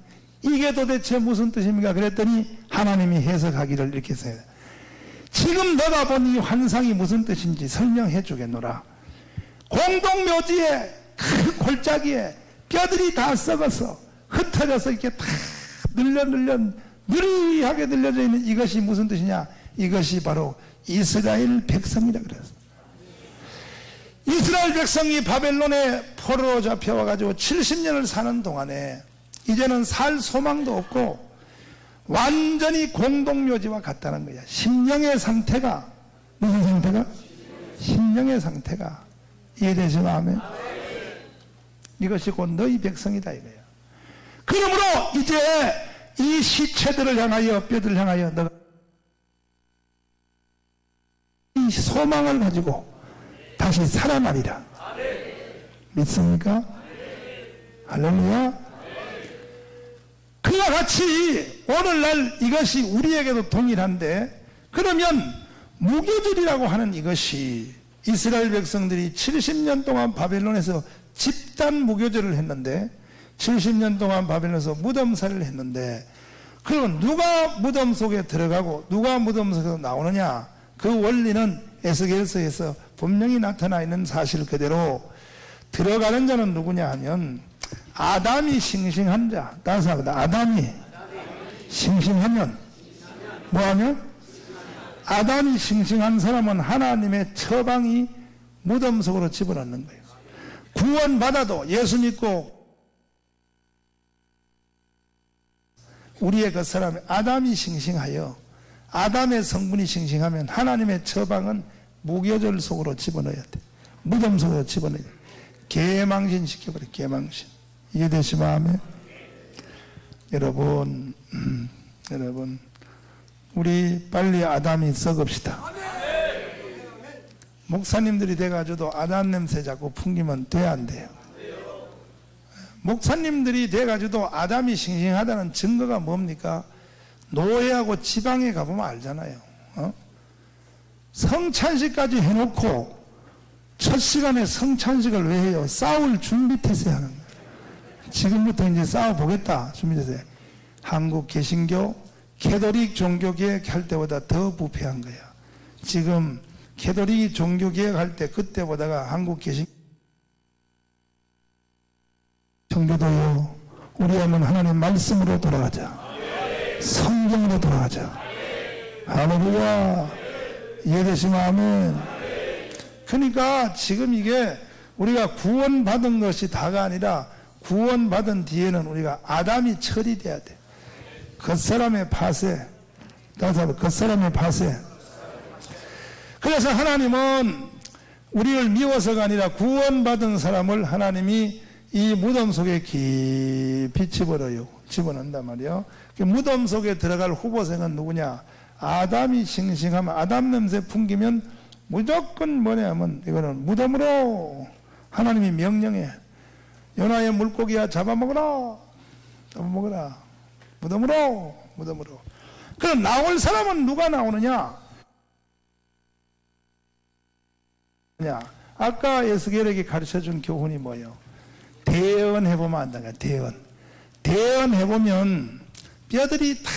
이게 도대체 무슨 뜻입니까? 그랬더니 하나님이 해석하기를 이렇게 했어요. 지금 너가 본 이 환상이 무슨 뜻인지 설명해 주겠노라. 공동묘지에 그 골짜기에 뼈들이 다 썩어서 흩어져서 이렇게 다 느리하게 늘려져 있는 이것이 무슨 뜻이냐? 이것이 바로 이스라엘 백성이라 그랬어요. 이스라엘 백성이 바벨론에 포로로 잡혀와가지고 70년을 사는 동안에 이제는 살 소망도 없고 완전히 공동묘지와 같다는 거야. 심령의 상태가 무슨 상태가? 심령의 상태가 이해되시나? 아멘. 이것이 곧 너희 백성이다 이거야. 그러므로 이제 이 시체들을 향하여 뼈들을 향하여 너가 이 소망을 가지고 다시 살아나리라. 믿습니까? 할렐루야. 그와 같이 오늘날 이것이 우리에게도 동일한데, 그러면 무교절이라고 하는 이것이 이스라엘 백성들이 70년 동안 바벨론에서 집단 무교절을 했는데, 70년 동안 바벨론에서 무덤살이를 했는데, 그럼 누가 무덤 속에 들어가고 누가 무덤 속에서 나오느냐? 그 원리는 에스겔서에서 분명히 나타나 있는 사실 그대로 들어가는 자는 누구냐 하면 아담이 싱싱한 자. 다시 합니다. 아담이 싱싱하면 뭐하면? 아담이 싱싱한 사람은 하나님의 처방이 무덤 속으로 집어넣는 거예요. 구원받아도 예수 믿고 우리의 그 사람이 아담이 싱싱하여 아담의 성분이 싱싱하면 하나님의 처방은 무교절 속으로 집어넣어야 돼. 무덤 속으로 집어넣어야 돼. 개망신 시켜버려. 개망신. 이해되시면 아멘. 여러분 우리 빨리 아담이 썩읍시다. 목사님들이 돼가지고도 아담 냄새 자꾸 풍기면 돼 안 돼요? 목사님들이 돼가지고도 아담이 싱싱하다는 증거가 뭡니까? 노예하고 지방에 가보면 알잖아요. 성찬식까지 해놓고 첫 시간에 성찬식을 왜 해요? 싸울 준비 태세 하는 거예요. 지금부터 이제 싸워보겠다 준비 태세. 한국 개신교 캐톨릭 종교개혁 할 때보다 더 부패한 거야. 지금 캐톨릭 종교개혁 할 때 그때보다가 한국 개신교 성도도요, 우리 한번 하나님 말씀으로 돌아가자. 성경으로 돌아가자. 할렐루야. 이해되시면 아멘. 그러니까 지금 이게 우리가 구원받은 것이 다가 아니라 구원받은 뒤에는 우리가 아담이 처리돼야 돼. 겉사람의 파쇄. 겉사람의 파쇄. 그래서 하나님은 우리를 미워서가 아니라 구원받은 사람을 하나님이 이 무덤 속에 깊이 집어넣는단 말이에요. 무덤 속에 들어갈 후보생은 누구냐? 아담이 싱싱하면, 아담 냄새 풍기면 무조건 뭐냐면 이거는 무덤으로 하나님이 명령해. 요나의 물고기야 잡아먹어라. 잡아먹어라. 무덤으로. 그럼 나올 사람은 누가 나오느냐? 아까 에스겔에게 가르쳐준 교훈이 뭐예요? 대언해보면 안다가 대언해보면 뼈들이 다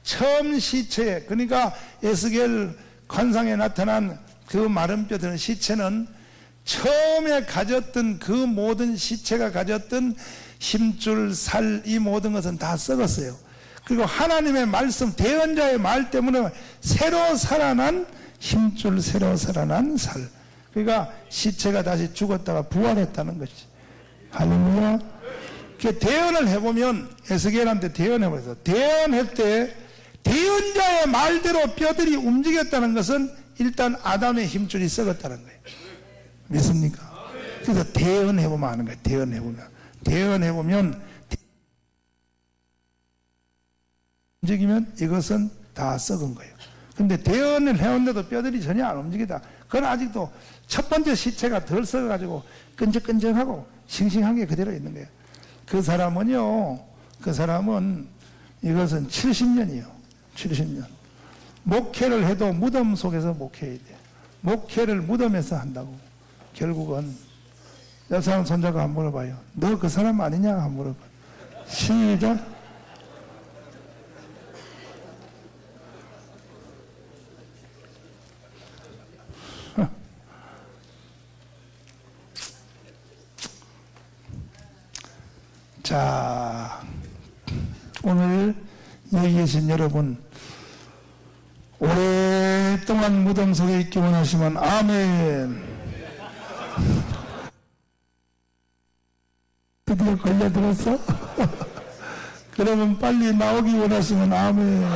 처음 시체, 그러니까 에스겔 관상에 나타난 그 마른 뼈들은 시체는 처음에 가졌던 그 모든 시체가 가졌던 힘줄, 살, 이 모든 것은 다 썩었어요. 그리고 하나님의 말씀, 대언자의 말 때문에 새로 살아난 힘줄, 새로 살아난 살. 그러니까 시체가 다시 죽었다가 부활했다는 것이. 할렐루야. 대언을 해보면, 에스겔한테 대언해보세요. 대언할 때 대언자의 말대로 뼈들이 움직였다는 것은 일단 아담의 힘줄이 썩었다는 거예요. 믿습니까? 그래서 대언해보면 아는 거예요. 대언해보면 움직이면 이것은 다 썩은 거예요. 근데 대언을 해온데도 뼈들이 전혀 안 움직이다. 그건 아직도 첫 번째 시체가 덜 썩어가지고 끈적끈적하고 싱싱한 게 그대로 있는 거예요. 그 사람은 이것은 70년이요. 70년. 목회를 해도 무덤 속에서 목회해야 돼. 목회를 무덤에서 한다고. 결국은 옆 사람 손자가 한번 물어봐요. 너 그 사람 아니냐? 한번 물어봐. 시작. 자, 오늘 여기 계신 여러분, 오랫동안 무덤 속에 있기 원하시면 아멘. 드디어 걸려들었어? 그러면 빨리 나오기 원하시면 아멘.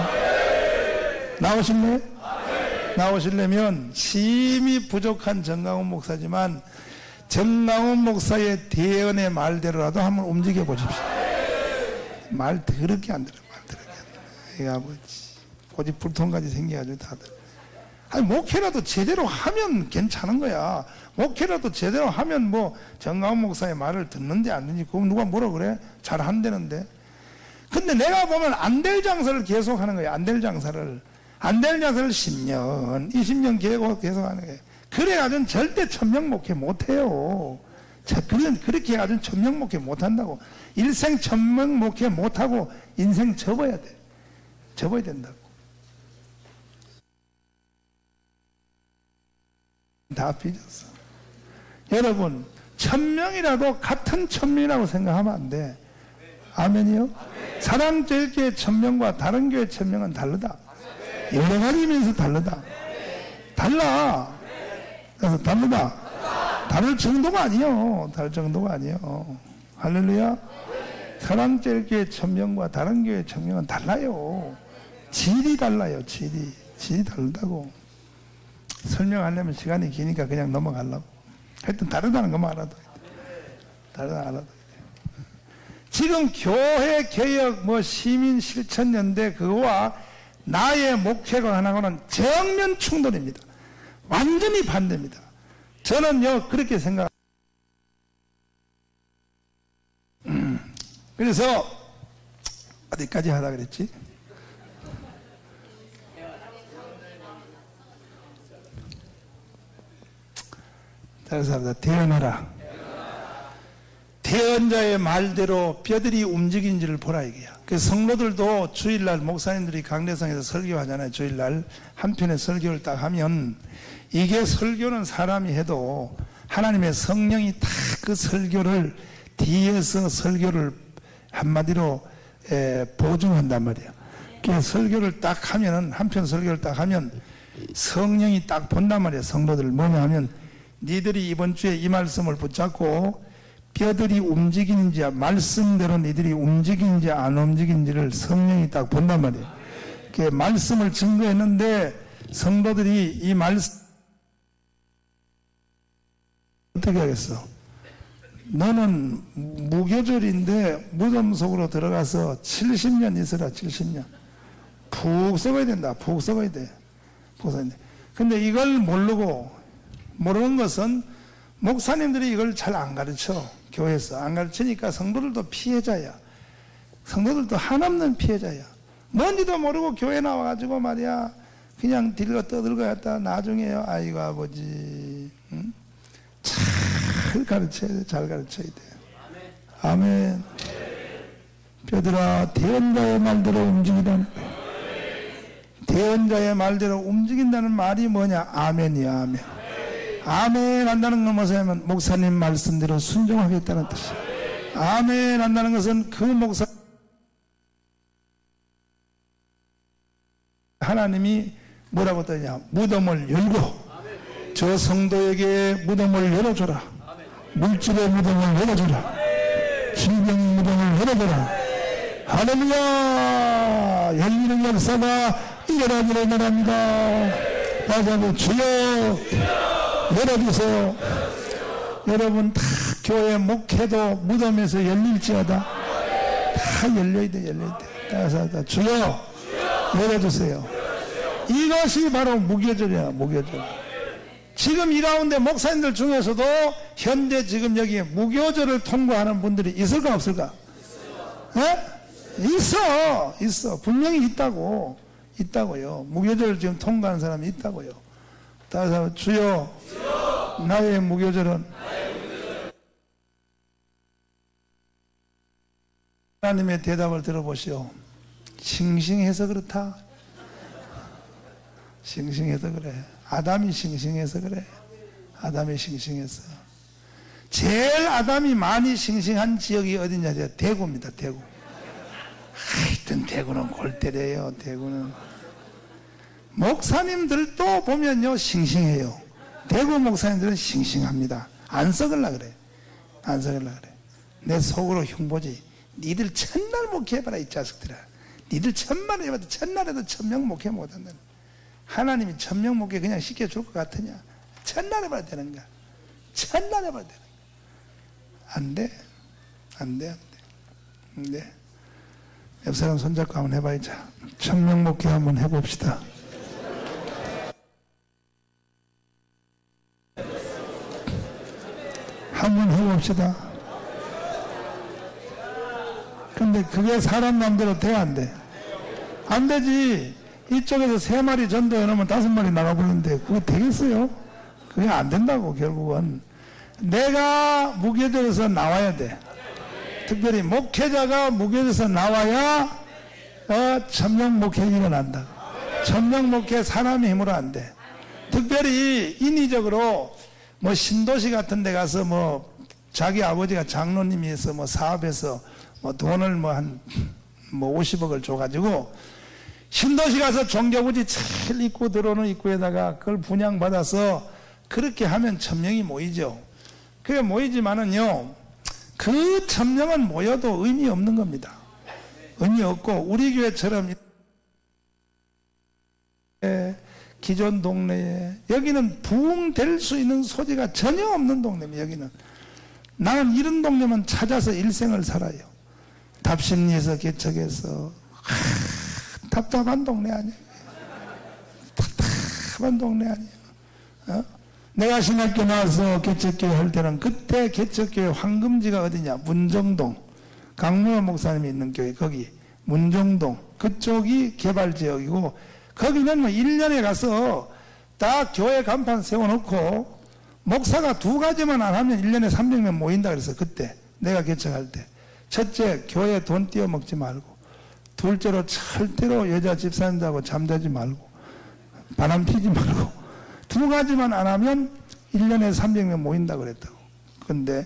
나오실래? 나오시려면 심히 부족한 정강훈 목사지만 정강훈 목사의 대언의 말대로라도 한번 움직여 보십시오. 말 더럽게 안 들어. 이 아버지 고집불통까지 생겨가지고 다들 아니, 목회라도 제대로 하면 괜찮은 거야. 목회라도 제대로 하면 뭐 정강훈 목사의 말을 듣는데 안 듣는지 그럼 누가 뭐라 그래? 잘 한다는데. 근데 내가 보면 안 될 장사를 계속 하는 거야. 안 될 장사를. 안 될 장사를 10년, 20년 계속 하는 거야. 그래가지고는 절대 천명 목회 못해요. 그렇게 해가지고는 천명 목회 못한다고. 일생 천명 목회 못하고 인생 접어야 돼. 접어야 된다고. 다 삐졌어. 여러분, 천명이라도 같은 천명이라고 생각하면 안 돼. 아멘이요? 사랑제일교회 천명과 다른 교회 천명은 다르다. 여러 가지 면에서 다르다. 달라. 그래서 다르다. 다를 정도가 아니요. 다를 정도가 아니요. 할렐루야. 사랑제일교회 천명과 다른 교회 천명은 달라요. 질이 달라요. 질이 다르다고. 설명하려면 시간이 기니까 그냥 넘어가려고. 하여튼 다르다는 것만 알아도 다르다는 알아도. 지금 교회 개혁 시민 실천연대 그거와 나의 목회가 하나고는 정면 충돌입니다. 완전히 반대입니다. 저는요 그렇게 생각. 그래서 어디까지 하다 그랬지? 다른 사람들 태어나라. 태언자의 말대로 뼈들이 움직인지를 보라 이게야. 그래서 성도들도 주일날 목사님들이 강대상에서 설교하잖아요. 주일날 한 편의 설교를 딱 하면 이게 설교는 사람이 해도 하나님의 성령이 딱 그 설교를 뒤에서 설교를 한마디로 보증한단 말이에요. 그 설교를 딱 하면은 한편 설교를 딱 하면 성령이 딱 본단 말이에요. 성도들 뭐냐 하면 니들이 이번 주에 이 말씀을 붙잡고 뼈들이 움직이는지 말씀대로 니들이 움직이는지 안 움직이는지를 성령이 딱 본단 말이에요. 그 말씀을 증거했는데 성도들이 이 말씀 어떻게 하겠어? 너는 무교절인데 무덤 속으로 들어가서 70년 있으라. 70년 푹 썩어야 된다. 푹 썩어야 돼. 근데 이걸 모르는 것은 목사님들이 이걸 잘 안 가르쳐. 교회에서 안 가르치니까 성도들도 피해자야. 성도들도 한없는 피해자야. 뭔지도 모르고 교회 나와가지고 말이야 그냥 떠들고 했다. 나중에요 아이고 아버지 잘 가르쳐야 돼. 잘 가르쳐야 돼. 아멘. 뼈들아 대언자의 말대로 움직이다는 대언자의 말대로 움직인다는 말이 뭐냐? 아멘이야. 아멘. 아멘 한다는 건 뭐냐면 목사님 말씀대로 순종하겠다는 뜻이야. 아멘 한다는 것은 그 목사 하나님이 뭐라고 했더냐? 무덤을 열고 저 성도에게 무덤을 열어줘라. 물질의 무덤을 열어줘라. 질병의 무덤을 열어줘라. 할렐루야. 열리는 역사가 일어나기를 바랍니다. 다시 한번 주여 열어주세요. 여러분 다 교회 목회도 무덤에서 열릴지어다. 다 열려야 돼. 열려야 돼. 다시 주여 열어주세요. 이것이 바로 무교절이야. 무교절. 지금 이 가운데 목사님들 중에서도 현재 지금 여기 무교절을 통과하는 분들이 있을까 없을까? 있어. 분명히 있다고요. 무교절을 지금 통과하는 사람이 있다고요. 다시 한번 주여 나의 무교절은 하나님의 대답을 들어보시오. 싱싱해서 그렇다. 싱싱해서 그래. 아담이 싱싱해서 그래. 아담이 싱싱해서. 제일 아담이 많이 싱싱한 지역이 어디냐? 대구입니다. 대구. 하여튼 대구는 골 때려요. 대구는. 목사님들도 보면요 싱싱해요. 대구 목사님들은 싱싱합니다. 안 썩을라 그래. 안 썩을라 그래. 내 속으로 흉보지. 니들 천날 목회해봐라 이 자식들아. 니들 천만 해봐도 천날에도 천명 목회 못한다. 하나님이 천명 목회 그냥 시켜줄 것 같으냐? 천날 해봐야 되는가? 천날 해봐야 되는가? 안 돼. 안 돼. 안 돼. 옆 사람 손잡고 한번 해봐야죠. 천명 목회 한번 해봅시다. 한번 해봅시다. 근데 그게 사람 맘대로 돼, 안 돼? 안 되지. 이쪽에서 3마리 전도해 놓으면 5마리 나가버리는데 그거 되겠어요? 그게 안 된다고. 결국은 내가 무교절에서 나와야 돼. 특별히 목회자가 무교절에서 나와야 천명 목회 일어난다. 천명 목회 사람의 힘으로 안 돼. 특별히 인위적으로 뭐 신도시 같은 데 가서 뭐 자기 아버지가 장로님이 해서 뭐 사업해서 뭐 돈을 뭐 한 50억을 줘가지고 신도시 가서 종교부지 제일 입구 들어오는 입구에다가 그걸 분양받아서 그렇게 하면 천명이 모이죠. 그게 모이지만은요, 그 천명은 모여도 의미 없는 겁니다. 의미 없고, 우리 교회처럼 기존 동네에, 여기는 부흥될 수 있는 소지가 전혀 없는 동네입니다. 여기는 나는 이런 동네만 찾아서 일생을 살아요. 답심리에서 개척해서 답답한 동네 아니에요. 답답한 동네 아니에요. 내가 신학교 나와서 개척교회 할 때는 그때 개척교회 황금지가 어디냐? 문정동, 강문호 목사님이 있는 교회, 거기 문정동 그쪽이 개발지역이고, 거기는 뭐 1년에 가서 다 교회 간판 세워놓고 목사가 2가지만 안 하면 1년에 300명 모인다 그래서, 그때 내가 개척할 때 첫째, 교회 돈 띄어먹지 말고, 둘째로 절대로 여자 집사님들하고 잠자지 말고 바람 피지 말고, 2가지만 안 하면 1년에 300명 모인다 그랬다고. 근데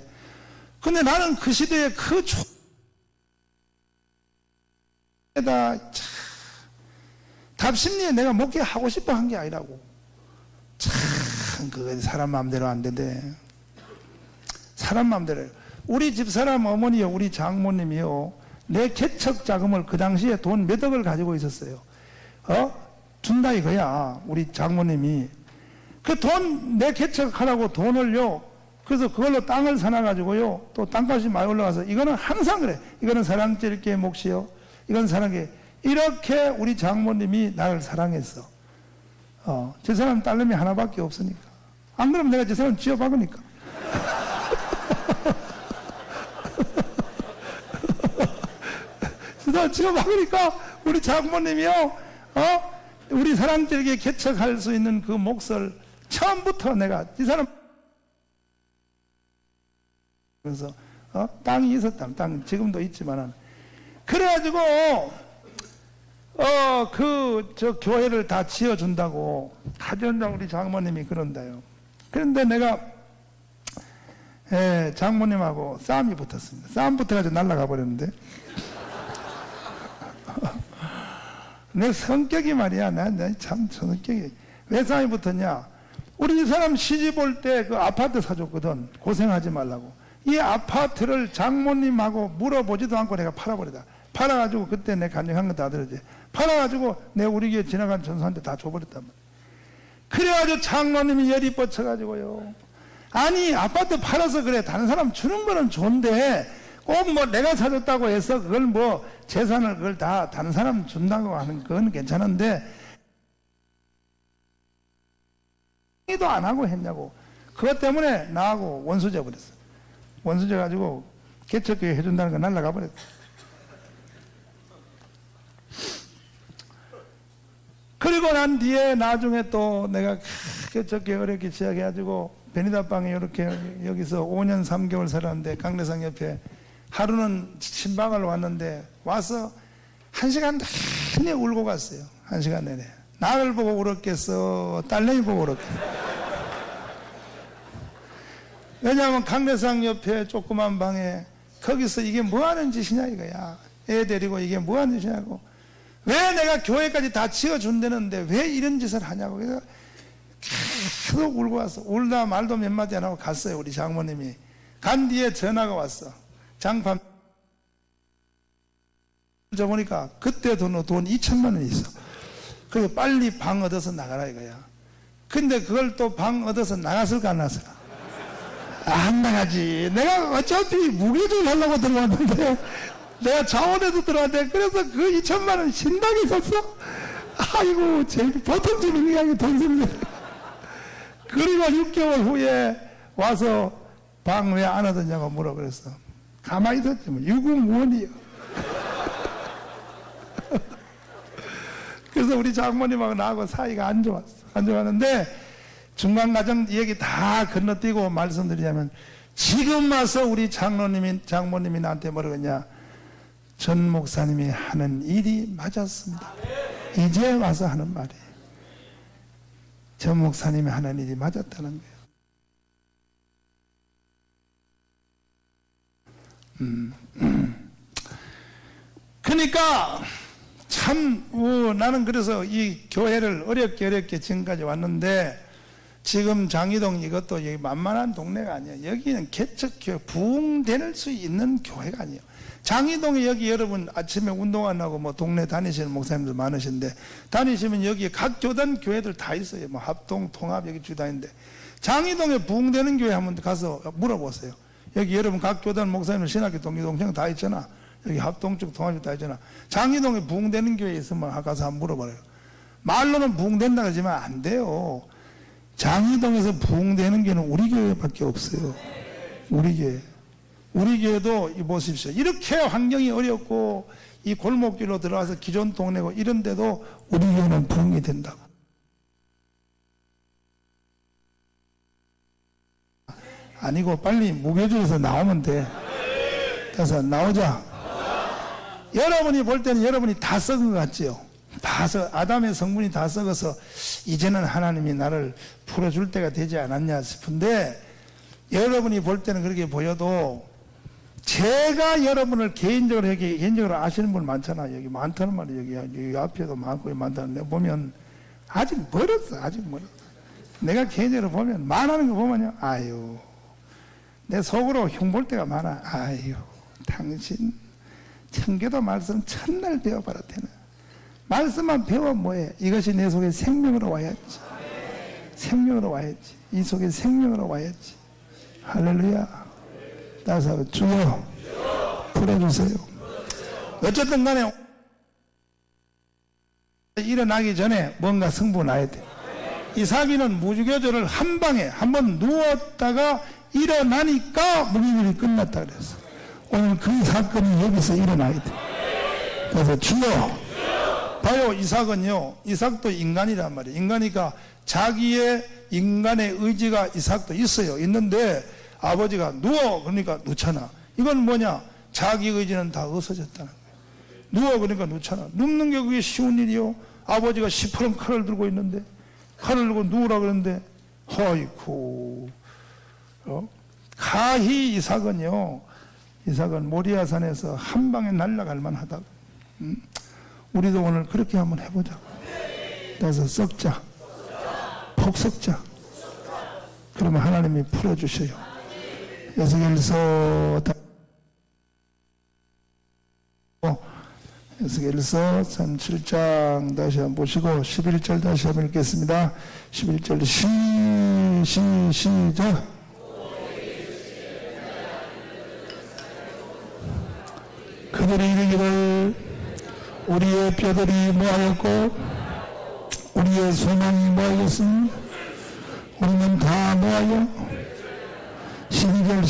나는 그 시대에 그 답심리에 내가 목회하고 싶어 한 게 아니라고. 참, 그거 사람 마음대로 안 된대. 사람 마음대로. 우리 집사람 어머니요, 우리 장모님이요, 내 개척 자금을 그 당시에 돈 몇 억을 가지고 있었어요. 준다 이거야. 우리 장모님이 그 돈, 내 개척하라고 돈을요, 그래서 그걸로 땅을 사놔가지고요, 또 땅값이 많이 올라가서, 이거는 항상 그래. 이거는 사랑제일교회 몫이요, 이건 사랑해. 이렇게 우리 장모님이 나를 사랑했어. 저 사람 딸내미 하나밖에 없으니까. 안 그러면 내가 저 사람 쥐어박으니까. 저 사람 쥐어박으니까 우리 장모님이요, 우리 사랑제일교회 개척할 수 있는 그 몫을 처음부터 내가, 이 사람 그래서 땅이 있었다. 땅 지금도 있지만은, 그래가지고 저 교회를 다 지어준다고 하전장 우리 장모님이 그런다요. 그런데 내가 장모님하고 싸움이 붙었습니다. 싸움 붙어가지고 날아가 버렸는데 내 성격이 말이야. 나 참 성격이 왜 싸움이 붙었냐? 우리 이 사람 시집 올 때 그 아파트 사줬거든. 고생하지 말라고. 이 아파트를 장모님하고 물어보지도 않고 내가 팔아버리다. 팔아가지고 그때 내 간증한 거 다 들었지. 팔아가지고 내가 우리 교회 지나간 전사한테 다 줘버렸단 말이야. 그래가지고 장모님이 열이 뻗쳐가지고요. 아니, 아파트 팔아서 그래. 다른 사람 주는 거는 좋은데 꼭 뭐 내가 사줬다고 해서 그걸 뭐 재산을 그걸 다 다른 사람 준다고 하는 건 괜찮은데, 도 안 하고 했냐고. 그것 때문에 나하고 원수져 버렸어. 원수져 가지고 개척교회 해준다는 거 날라가 버렸어. 그리고 난 뒤에 나중에 또 내가 개척교회 어렵게 시작해가지고 베니다방에 이렇게 여기서 5년 3개월 살았는데, 강례상 옆에 하루는 신방을 왔는데 와서 1시간 내내 울고 갔어요. 1시간 내내. 나를 보고 울었겠어, 딸내미 보고 울었겠어. 왜냐하면 강례상 옆에 조그만 방에 거기서 이게 뭐 하는 짓이냐 이거야. 애 데리고 이게 뭐 하는 짓이냐고. 왜 내가 교회까지 다 지어준다는데 왜 이런 짓을 하냐고. 그래서 계속 울고 왔어. 울다 말도 몇 마디 안 하고 갔어요. 우리 장모님이. 간 뒤에 전화가 왔어. 장판 저 보니까 그때 돈 2천만 원이 있어. 그래서 빨리 방 얻어서 나가라 이거야. 근데 그걸 또 방 얻어서 나갔을까 안 나갔을까? 안 나가지. 내가 어차피 무교절 하려고 들어왔는데, 내가 자원에서 들어왔는데, 그래서 그 2천만 원 신당에 있었어. 아이고, 제일 보통 주는 게 아니고 돈 쓰는. 그리고 6개월 후에 와서 방 왜 안 하더냐고 물어버렸어. 가만히 있었지 뭐. 유구무원이요. 그래서 우리 장모님하고 나하고 사이가 안 좋았어. 안 좋았는데 중간 과정 얘기 다 건너뛰고 말씀드리자면 지금 와서 우리 장모님이 나한테 뭐라고 했냐. 전 목사님이 하는 일이 맞았습니다. 이제 와서 하는 말이에요. 전 목사님이 하는 일이 맞았다는 거예요. 그러니까 참 나는 그래서 이 교회를 어렵게 지금까지 왔는데 지금 장이동 이것도 여기 만만한 동네가 아니에요. 여기는 개척교회 부흥될 수 있는 교회가 아니에요. 장이동에 여기 여러분 아침에 운동 안 하고 뭐 동네 다니시는 목사님들 많으신데 다니시면 여기 각 교단 교회들 다 있어요. 뭐 합동, 통합 여기 주다인데 장이동에 부흥되는 교회 한번 가서 물어보세요. 여기 여러분 각 교단 목사님들 신학교 동기동생 다 있잖아. 여기 합동 쪽 통합 다 있잖아. 장이동에 부흥되는 교회 있으면 가서 한번 물어봐요. 말로는 부흥된다 그러지만 안 돼요. 장이동에서 부흥되는 교회는 우리 교회밖에 없어요. 우리 교회. 우리 교회도 보십시오. 이렇게 환경이 어렵고 이 골목길로 들어가서 기존 동네고 이런데도 우리 교회는 부흥이 된다고. 아니고 빨리 무교주에서 나오면 돼. 그래서 나오자. 여러분이 볼 때는 여러분이 다 썩은 것 같지요? 아담의 성분이 다 썩어서 이제는 하나님이 나를 풀어줄 때가 되지 않았냐 싶은데 여러분이 볼 때는 그렇게 보여도 제가 여러분을 개인적으로 아시는 분 많잖아. 여기 많다는 말이 여기 앞에도 많고 많다는데 보면 아직 멀었어. 내가 개인적으로 보면 말하는 거 보면요. 아유, 내 속으로 흉볼 때가 많아. 아유, 당신 청교도 말씀 첫날 배워봐라 되나. 말씀만 배워 뭐해. 이것이 내 속에 생명으로 와야지. 생명으로 와야지. 이 속에 생명으로 와야지. 할렐루야. 따라서 주여 풀어주세요. 어쨌든 간에 일어나기 전에 뭔가 승부 나야 돼. 이삭이는 무교절을 한 방에 한번 누웠다가 일어나니까 무교절이 끝났다 그랬어. 오늘 그 사건이 여기서 일어나야 돼. 그래서 주여 봐요. 이삭도 인간이란 말이에요. 인간이니까 자기의 인간의 의지가 이삭도 있어요. 있는데 아버지가 누워 그러니까 누잖아. 이건 뭐냐? 자기 의지는 다 없어졌다는 거예요. 누워 그러니까 누잖아. 눕는 게 그게 쉬운 일이요. 아버지가 시퍼런 칼을 들고 있는데 칼을 들고 누우라 그러는데 허이쿠 가히 이삭은 모리아산에서 한 방에 날아갈 만하다고. 우리도 오늘 그렇게 한번 해보자고. 그래서 썩자. 폭 썩자. 그러면 하나님이 풀어주셔요. 에스겔서 37장 다시 한번 보시고 11절 다시 한번 읽겠습니다. 11절 시작. 그들이 이르기를 우리의 뼈들이 뭐하였고 우리의 소망이 뭐하였으니 우리는 다 뭐하여 12절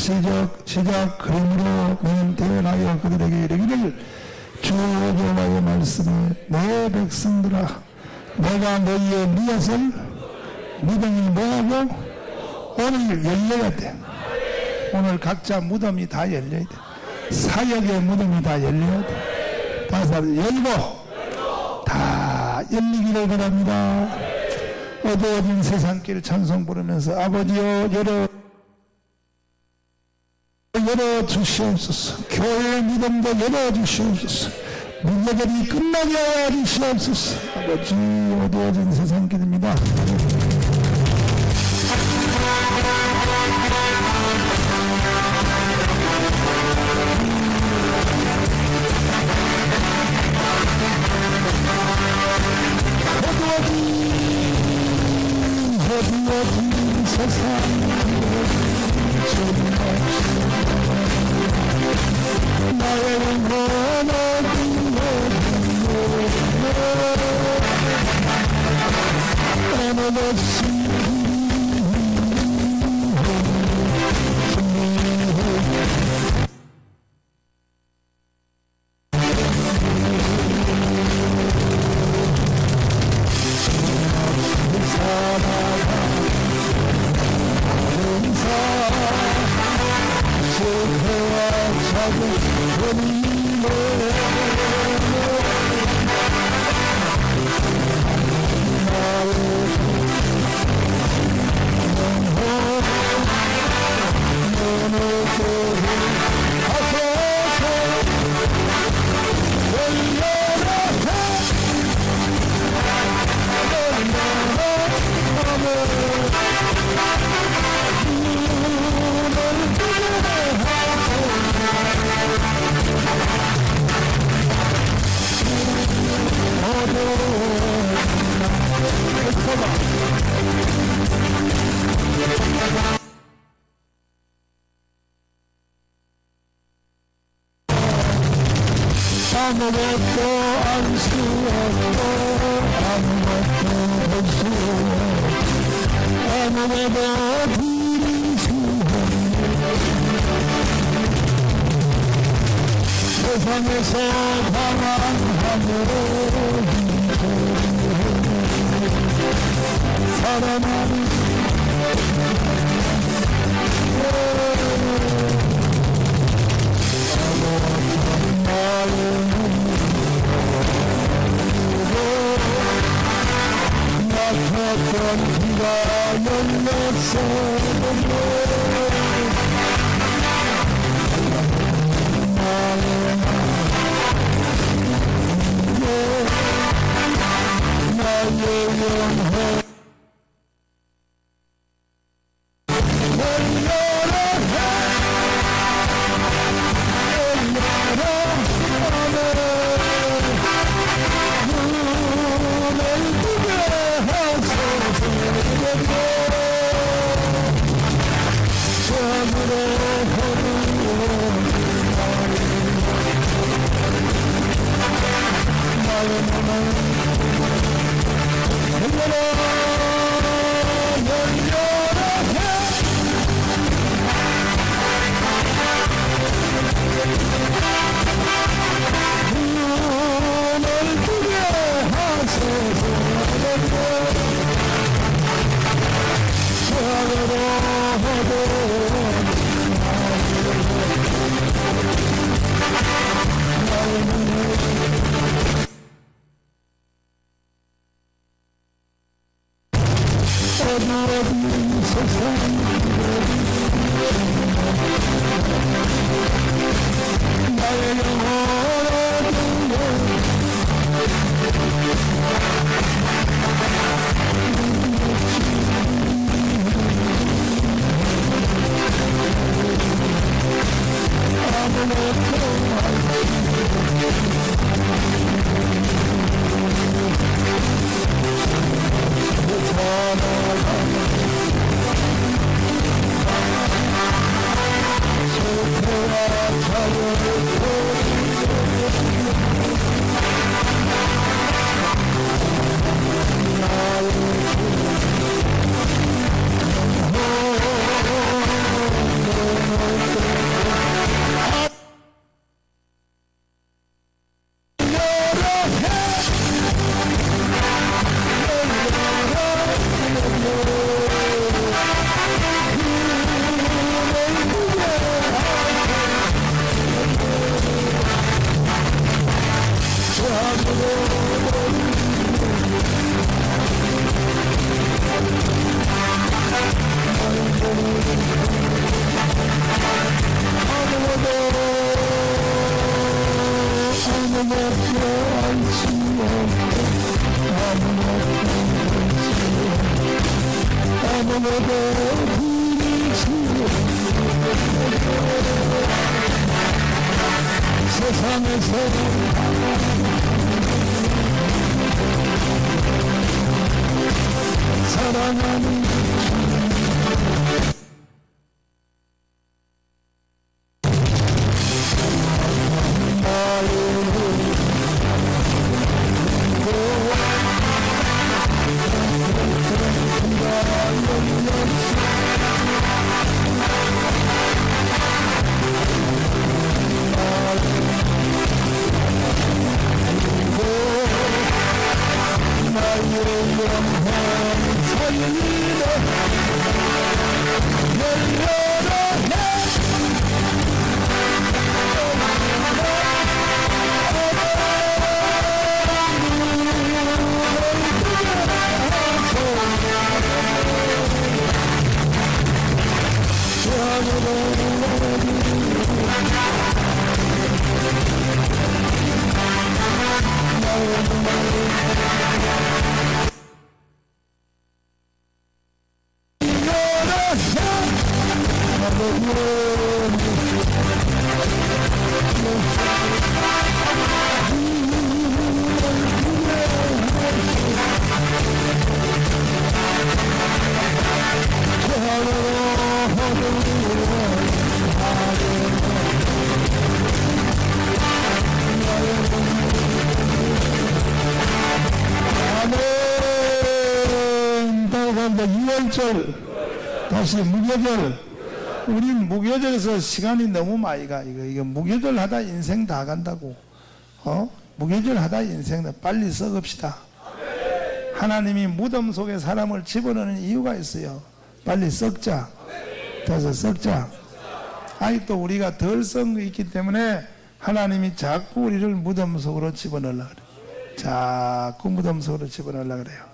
시작. 그러므로 너는 대언하여 그들에게 이르기를 주 여호와의 말씀에 내 백성들아 내가 너희의 무엇을 무덤이 뭐하고 오늘 열려야 돼. 오늘 각자 무덤이 다 열려야 돼. 사역의 무덤이 다 열려야 돼. 다시 열고 다 열리기를 바랍니다. 어두워진 세상길 찬송 부르면서 아버지여 열어 주시옵소서. 교회의 믿음도 열어 주시옵소서. 문제들이 끝나게 하여 주시옵소서. 아버지 어두워진 세상길입니다. 어두워진 세상 나의 원하는 아무것도 알 수 없고 아무것도 볼 수 없고 아무것도 드릴 수 없는 세상에서 방황하므로 사랑하는 낙하던 비가 열렸어 나의 영혼 나의 영혼 살리라 6월절, 다시 무교절. 우린 무교절에서 시간이 너무 많이 가. 이거 무교절 하다 인생 다 간다고. 무교절 하다 인생 다 빨리 썩읍시다. 하나님이 무덤 속에 사람을 집어넣는 이유가 있어요. 빨리 썩자. 그래서 썩자. 아직도 우리가 덜 썩은 거 있기 때문에 하나님이 자꾸 우리를 무덤 속으로 집어넣으려고 그래요. 자꾸 무덤 속으로 집어넣으려고 그래요.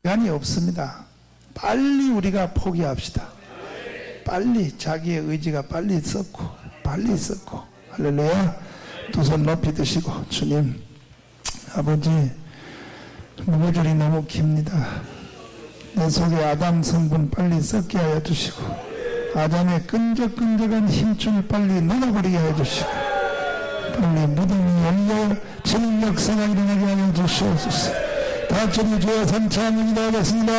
시간이 없습니다. 빨리 우리가 포기합시다. 빨리 자기의 의지가 빨리 썩고 할렐루야. 두 손 높이 드시고, 주님 아버지, 무교절이 너무 깁니다. 내 속에 아담 성분 빨리 썩게 하여 주시고, 아담의 끈적끈적한 힘줄 빨리 녹아버리게 하여 주시고, 빨리 무덤이 열려 주님 역사가 일어나게 하여 주시옵소서. 다 같이 주여 삼창을 기도하겠습니다.